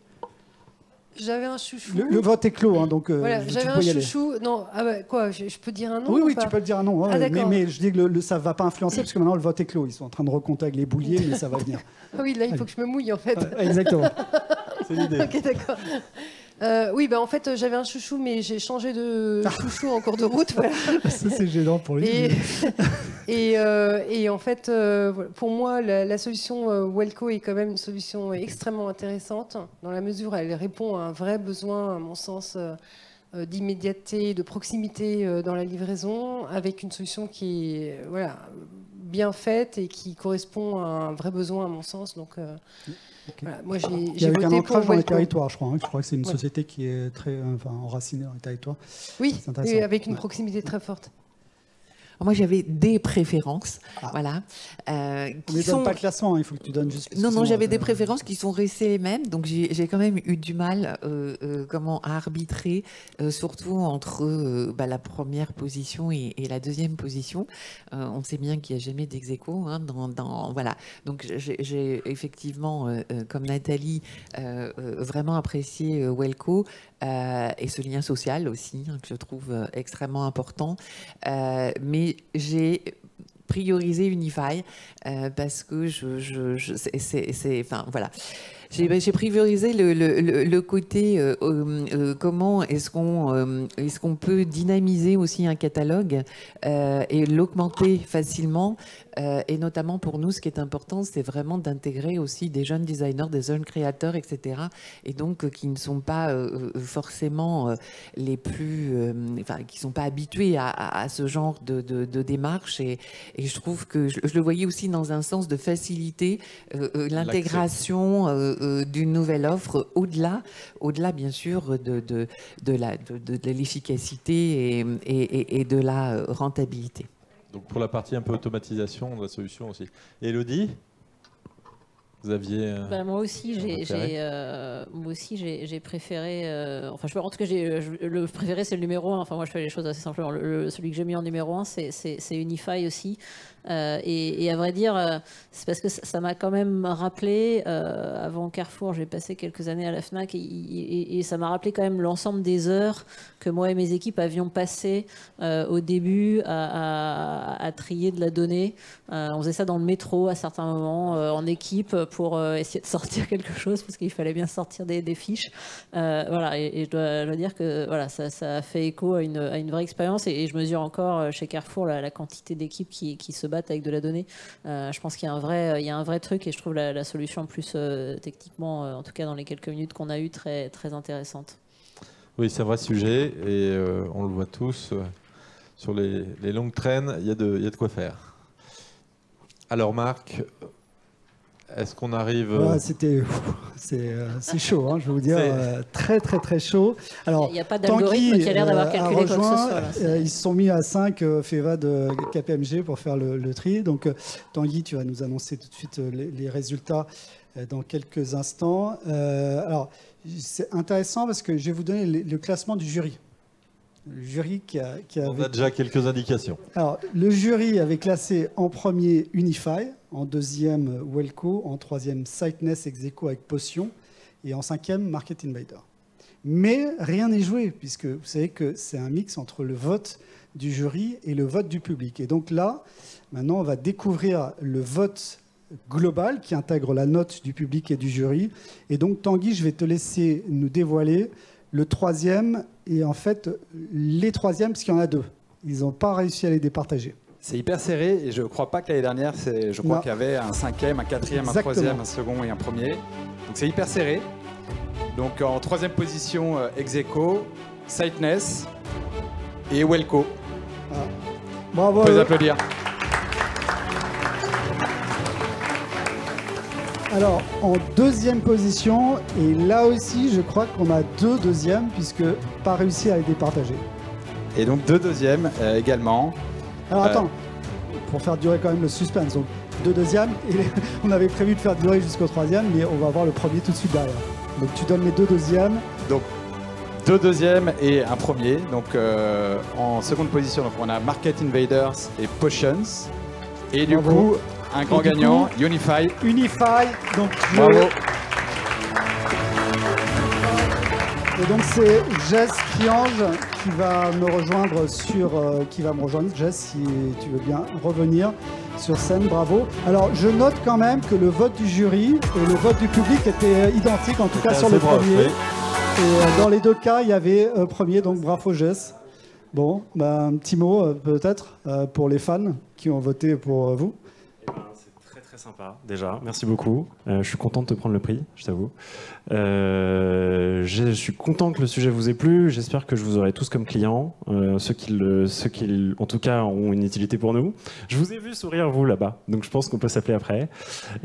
Speaker 3: J'avais un chouchou.
Speaker 1: Le vote est clos, hein, donc
Speaker 3: voilà, j'avais un chouchou. Non, quoi, je peux dire un nom?
Speaker 1: Oui, tu peux le dire un nom. Ouais, mais je dis que ça ne va pas influencer parce que maintenant le vote est clos. Ils sont en train de recompter avec les bouliers, mais ça va venir.
Speaker 3: Ah oui, là, il faut que je me mouille en fait.
Speaker 1: Exactement. C'est l'idée.
Speaker 3: Ok, d'accord. Oui, en fait, j'avais un chouchou, mais j'ai changé de chouchou en cours de route. Voilà.
Speaker 1: Ça, c'est gênant pour lui.
Speaker 3: Et en fait, pour moi, la solution Welco est quand même une solution extrêmement intéressante, dans la mesure où elle répond à un vrai besoin, à mon sens, d'immédiateté, de proximité dans la livraison, avec une solution qui est bien faite et qui correspond à un vrai besoin, à mon sens. Donc, voilà, moi, j'ai voté
Speaker 1: un ancrage
Speaker 3: pour
Speaker 1: dans les
Speaker 3: Welco.
Speaker 1: territoires, je crois. Hein. Je crois que c'est une société qui est très enracinée dans les territoires.
Speaker 3: Oui, avec une proximité très forte.
Speaker 4: Moi, j'avais des préférences, voilà.
Speaker 1: Mais donne pas le classement, il faut que tu donnes juste.
Speaker 4: Non, j'avais des préférences qui sont restées les mêmes, donc j'ai quand même eu du mal, à arbitrer, surtout entre la première position et la deuxième position. On sait bien qu'il n'y a jamais d'ex-aequo, hein, voilà. Donc j'ai effectivement, comme Nathalie, vraiment apprécié Welco et ce lien social aussi, hein, que je trouve extrêmement important, mais j'ai priorisé Unify parce que voilà. J'ai priorisé le côté comment est-ce qu'on peut dynamiser aussi un catalogue et l'augmenter facilement. Et notamment pour nous, ce qui est important, c'est vraiment d'intégrer aussi des jeunes designers, des jeunes créateurs, etc. Et donc qui ne sont pas forcément les plus, qui sont pas habitués à ce genre de démarche. Et je trouve que je le voyais aussi dans un sens de faciliter l'intégration d'une nouvelle offre au-delà bien sûr de l'efficacité et de la rentabilité.
Speaker 2: Donc pour la partie un peu automatisation de la solution aussi. Élodie, vous aviez
Speaker 5: moi aussi j'ai préféré en tout cas le préféré c'est le numéro 1. Enfin moi je fais les choses assez simplement. Celui que j'ai mis en numéro 1 c'est Unify aussi. Et à vrai dire, c'est parce que ça m'a quand même rappelé, avant Carrefour, j'ai passé quelques années à la FNAC et ça m'a rappelé quand même l'ensemble des heures que moi et mes équipes avions passées au début à trier de la donnée. On faisait ça dans le métro à certains moments, en équipe, pour essayer de sortir quelque chose, parce qu'il fallait bien sortir des fiches. Voilà, et je dois dire que voilà, ça a fait écho à une vraie expérience et je mesure encore chez Carrefour la quantité d'équipes qui se battent avec de la donnée. Je pense qu'il y a un vrai truc et je trouve la solution en plus techniquement, en tout cas dans les quelques minutes qu'on a eues, très, très intéressante.
Speaker 2: Oui, c'est un vrai sujet et on le voit tous. Sur les longues traînes, il y a de quoi faire. Alors Marc, Est-ce qu'on arrive...
Speaker 1: C'est chaud, hein, je vais vous dire, très très très chaud. Alors,
Speaker 5: il n'y a pas d'algorithme qui a l'air d'avoir calculé quoi que ce soit. Là,
Speaker 1: ils se sont mis à 5, FEVAD, KPMG, pour faire le tri. Donc, Tanguy, tu vas nous annoncer tout de suite les résultats dans quelques instants. Alors, c'est intéressant parce que je vais vous donner le classement du jury. Le jury
Speaker 2: On a déjà quelques indications.
Speaker 1: Alors, le jury avait classé en premier Unify, en deuxième Welco, en troisième Siteness Execo avec Potion et en cinquième Market Invader. Mais rien n'est joué, puisque vous savez que c'est un mix entre le vote du jury et le vote du public. Et donc là, maintenant, on va découvrir le vote global qui intègre la note du public et du jury. Et donc, Tanguy, je vais te laisser nous dévoiler le troisième et en fait les troisièmes, parce qu'il y en a deux. Ils n'ont pas réussi à les départager.
Speaker 6: C'est hyper serré et je ne crois pas que l'année dernière, je crois qu'il y avait un cinquième, un quatrième, un troisième, un second et un premier. Donc c'est hyper serré. Donc en troisième position, Execo, Siteness et Welco.
Speaker 1: Ah. Bravo.
Speaker 6: On peut les applaudir.
Speaker 1: Alors, en deuxième position, et là aussi, je crois qu'on a deux deuxièmes, puisque pas réussi à les départager.
Speaker 6: Et donc deux deuxièmes également.
Speaker 1: Alors attends, pour faire durer quand même le suspense, donc deux deuxièmes, et on avait prévu de faire durer jusqu'au troisième, mais on va voir le premier tout de suite derrière. Donc tu donnes les deux deuxièmes.
Speaker 6: Donc deux deuxièmes et un premier. Donc en seconde position, donc, on a Market Invaders et Potions. Et du coup, un grand gagnant, Unify.
Speaker 1: Unify, donc
Speaker 6: bravo.
Speaker 1: Et donc c'est Jess Criange qui va me rejoindre Jess, si tu veux bien revenir sur scène, bravo. Alors je note quand même que le vote du jury et le vote du public étaient identiques, en tout cas sur le premier. Et dans les deux cas, il y avait premier, donc bravo Jess. Bon, bah, un petit mot peut-être pour les fans qui ont voté pour vous.
Speaker 10: C'est très sympa déjà, merci beaucoup. Je suis content de te prendre le prix, je t'avoue. Je suis content que le sujet vous ait plu, j'espère que je vous aurai tous comme clients, ceux qui en tout cas ont une utilité pour nous. Je vous ai vu sourire vous là-bas, donc je pense qu'on peut s'appeler après.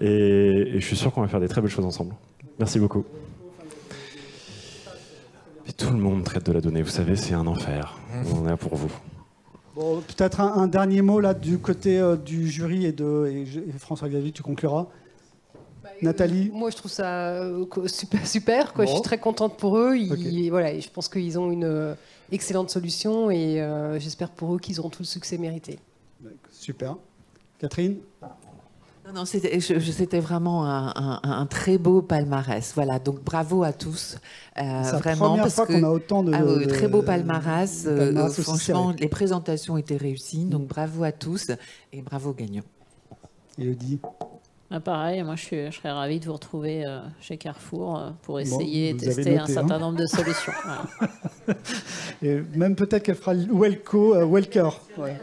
Speaker 10: Et je suis sûr qu'on va faire des très belles choses ensemble. Merci beaucoup. Et tout le monde traite de la donnée, vous savez, c'est un enfer. On est là pour vous.
Speaker 1: Bon, peut-être un dernier mot là du côté du jury et François-Xavier, tu concluras. Nathalie.
Speaker 3: Moi, je trouve ça super quoi. Bon. Je suis très contente pour eux. Voilà, je pense qu'ils ont une excellente solution et j'espère pour eux qu'ils auront tout le succès mérité.
Speaker 1: Super. Catherine.
Speaker 4: Non, c'était vraiment un très beau palmarès. Voilà, donc bravo à tous.
Speaker 1: C'est
Speaker 4: vraiment,
Speaker 1: la première fois qu'on a autant de
Speaker 4: très beau palmarès. Franchement, les présentations étaient réussies. Donc bravo à tous et bravo aux gagnants.
Speaker 1: Elodie.
Speaker 5: Pareil, moi je serais ravie de vous retrouver chez Carrefour pour essayer de tester un certain nombre de solutions. Voilà.
Speaker 1: Et même peut-être qu'elle fera Welker. Ouais.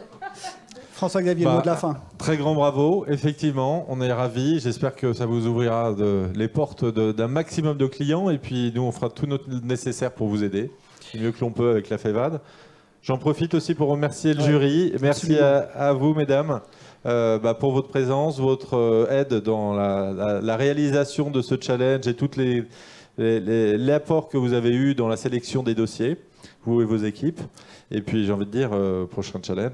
Speaker 1: François-Xavier, mot de la fin.
Speaker 2: Très grand bravo, effectivement, on est ravis. J'espère que ça vous ouvrira les portes d'un maximum de clients. Et puis nous, on fera tout notre nécessaire pour vous aider, du mieux que l'on peut avec la FEVAD. J'en profite aussi pour remercier le jury. Merci à vous, mesdames, pour votre présence, votre aide dans la réalisation de ce challenge et tous les apports que vous avez eus dans la sélection des dossiers, vous et vos équipes. Et puis j'ai envie de dire, prochain challenge.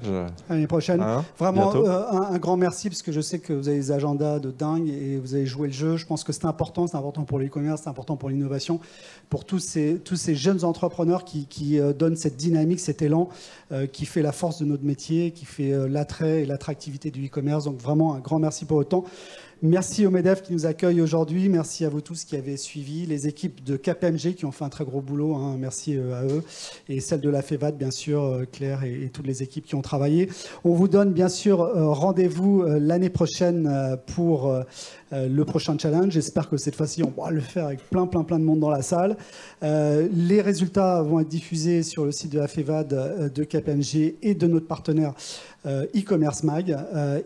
Speaker 1: L'année prochaine. Vraiment un grand merci, parce que je sais que vous avez des agendas de dingue et vous avez joué le jeu. Je pense que c'est important pour le e-commerce, c'est important pour l'innovation, pour tous ces jeunes entrepreneurs qui donnent cette dynamique, cet élan qui fait la force de notre métier, qui fait l'attrait et l'attractivité du e-commerce. Donc vraiment un grand merci pour autant. Merci au MEDEF qui nous accueille aujourd'hui. Merci à vous tous qui avez suivi. Les équipes de KPMG qui ont fait un très gros boulot. Merci à eux. Et celles de la FEVAD, bien sûr, Claire et toutes les équipes qui ont travaillé. On vous donne, bien sûr, rendez-vous l'année prochaine pour le prochain challenge. J'espère que cette fois-ci, on pourra le faire avec plein de monde dans la salle. Les résultats vont être diffusés sur le site de la FEVAD, de KPMG et de notre partenaire e-commerce mag.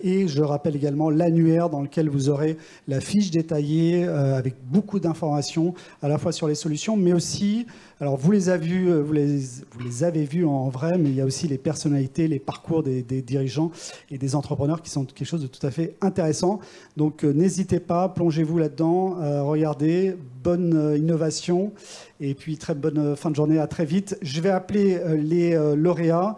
Speaker 1: Et je rappelle également l'annuaire dans lequel vous aurez la fiche détaillée avec beaucoup d'informations à la fois sur les solutions, mais aussi, alors vous les avez vus en vrai, mais il y a aussi les personnalités, les parcours des dirigeants et des entrepreneurs qui sont quelque chose de tout à fait intéressant. Donc n'hésitez n'hésitez pas, plongez-vous là-dedans, regardez, bonne innovation, et puis très bonne fin de journée, à très vite. Je vais appeler les lauréats,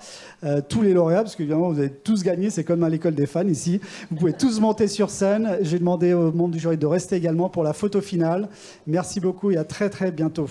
Speaker 1: tous les lauréats, parce qu'évidemment vous avez tous gagné, c'est comme à l'école des fans ici. Vous pouvez tous monter sur scène. J'ai demandé au monde du jury de rester également pour la photo finale. Merci beaucoup et à très très bientôt.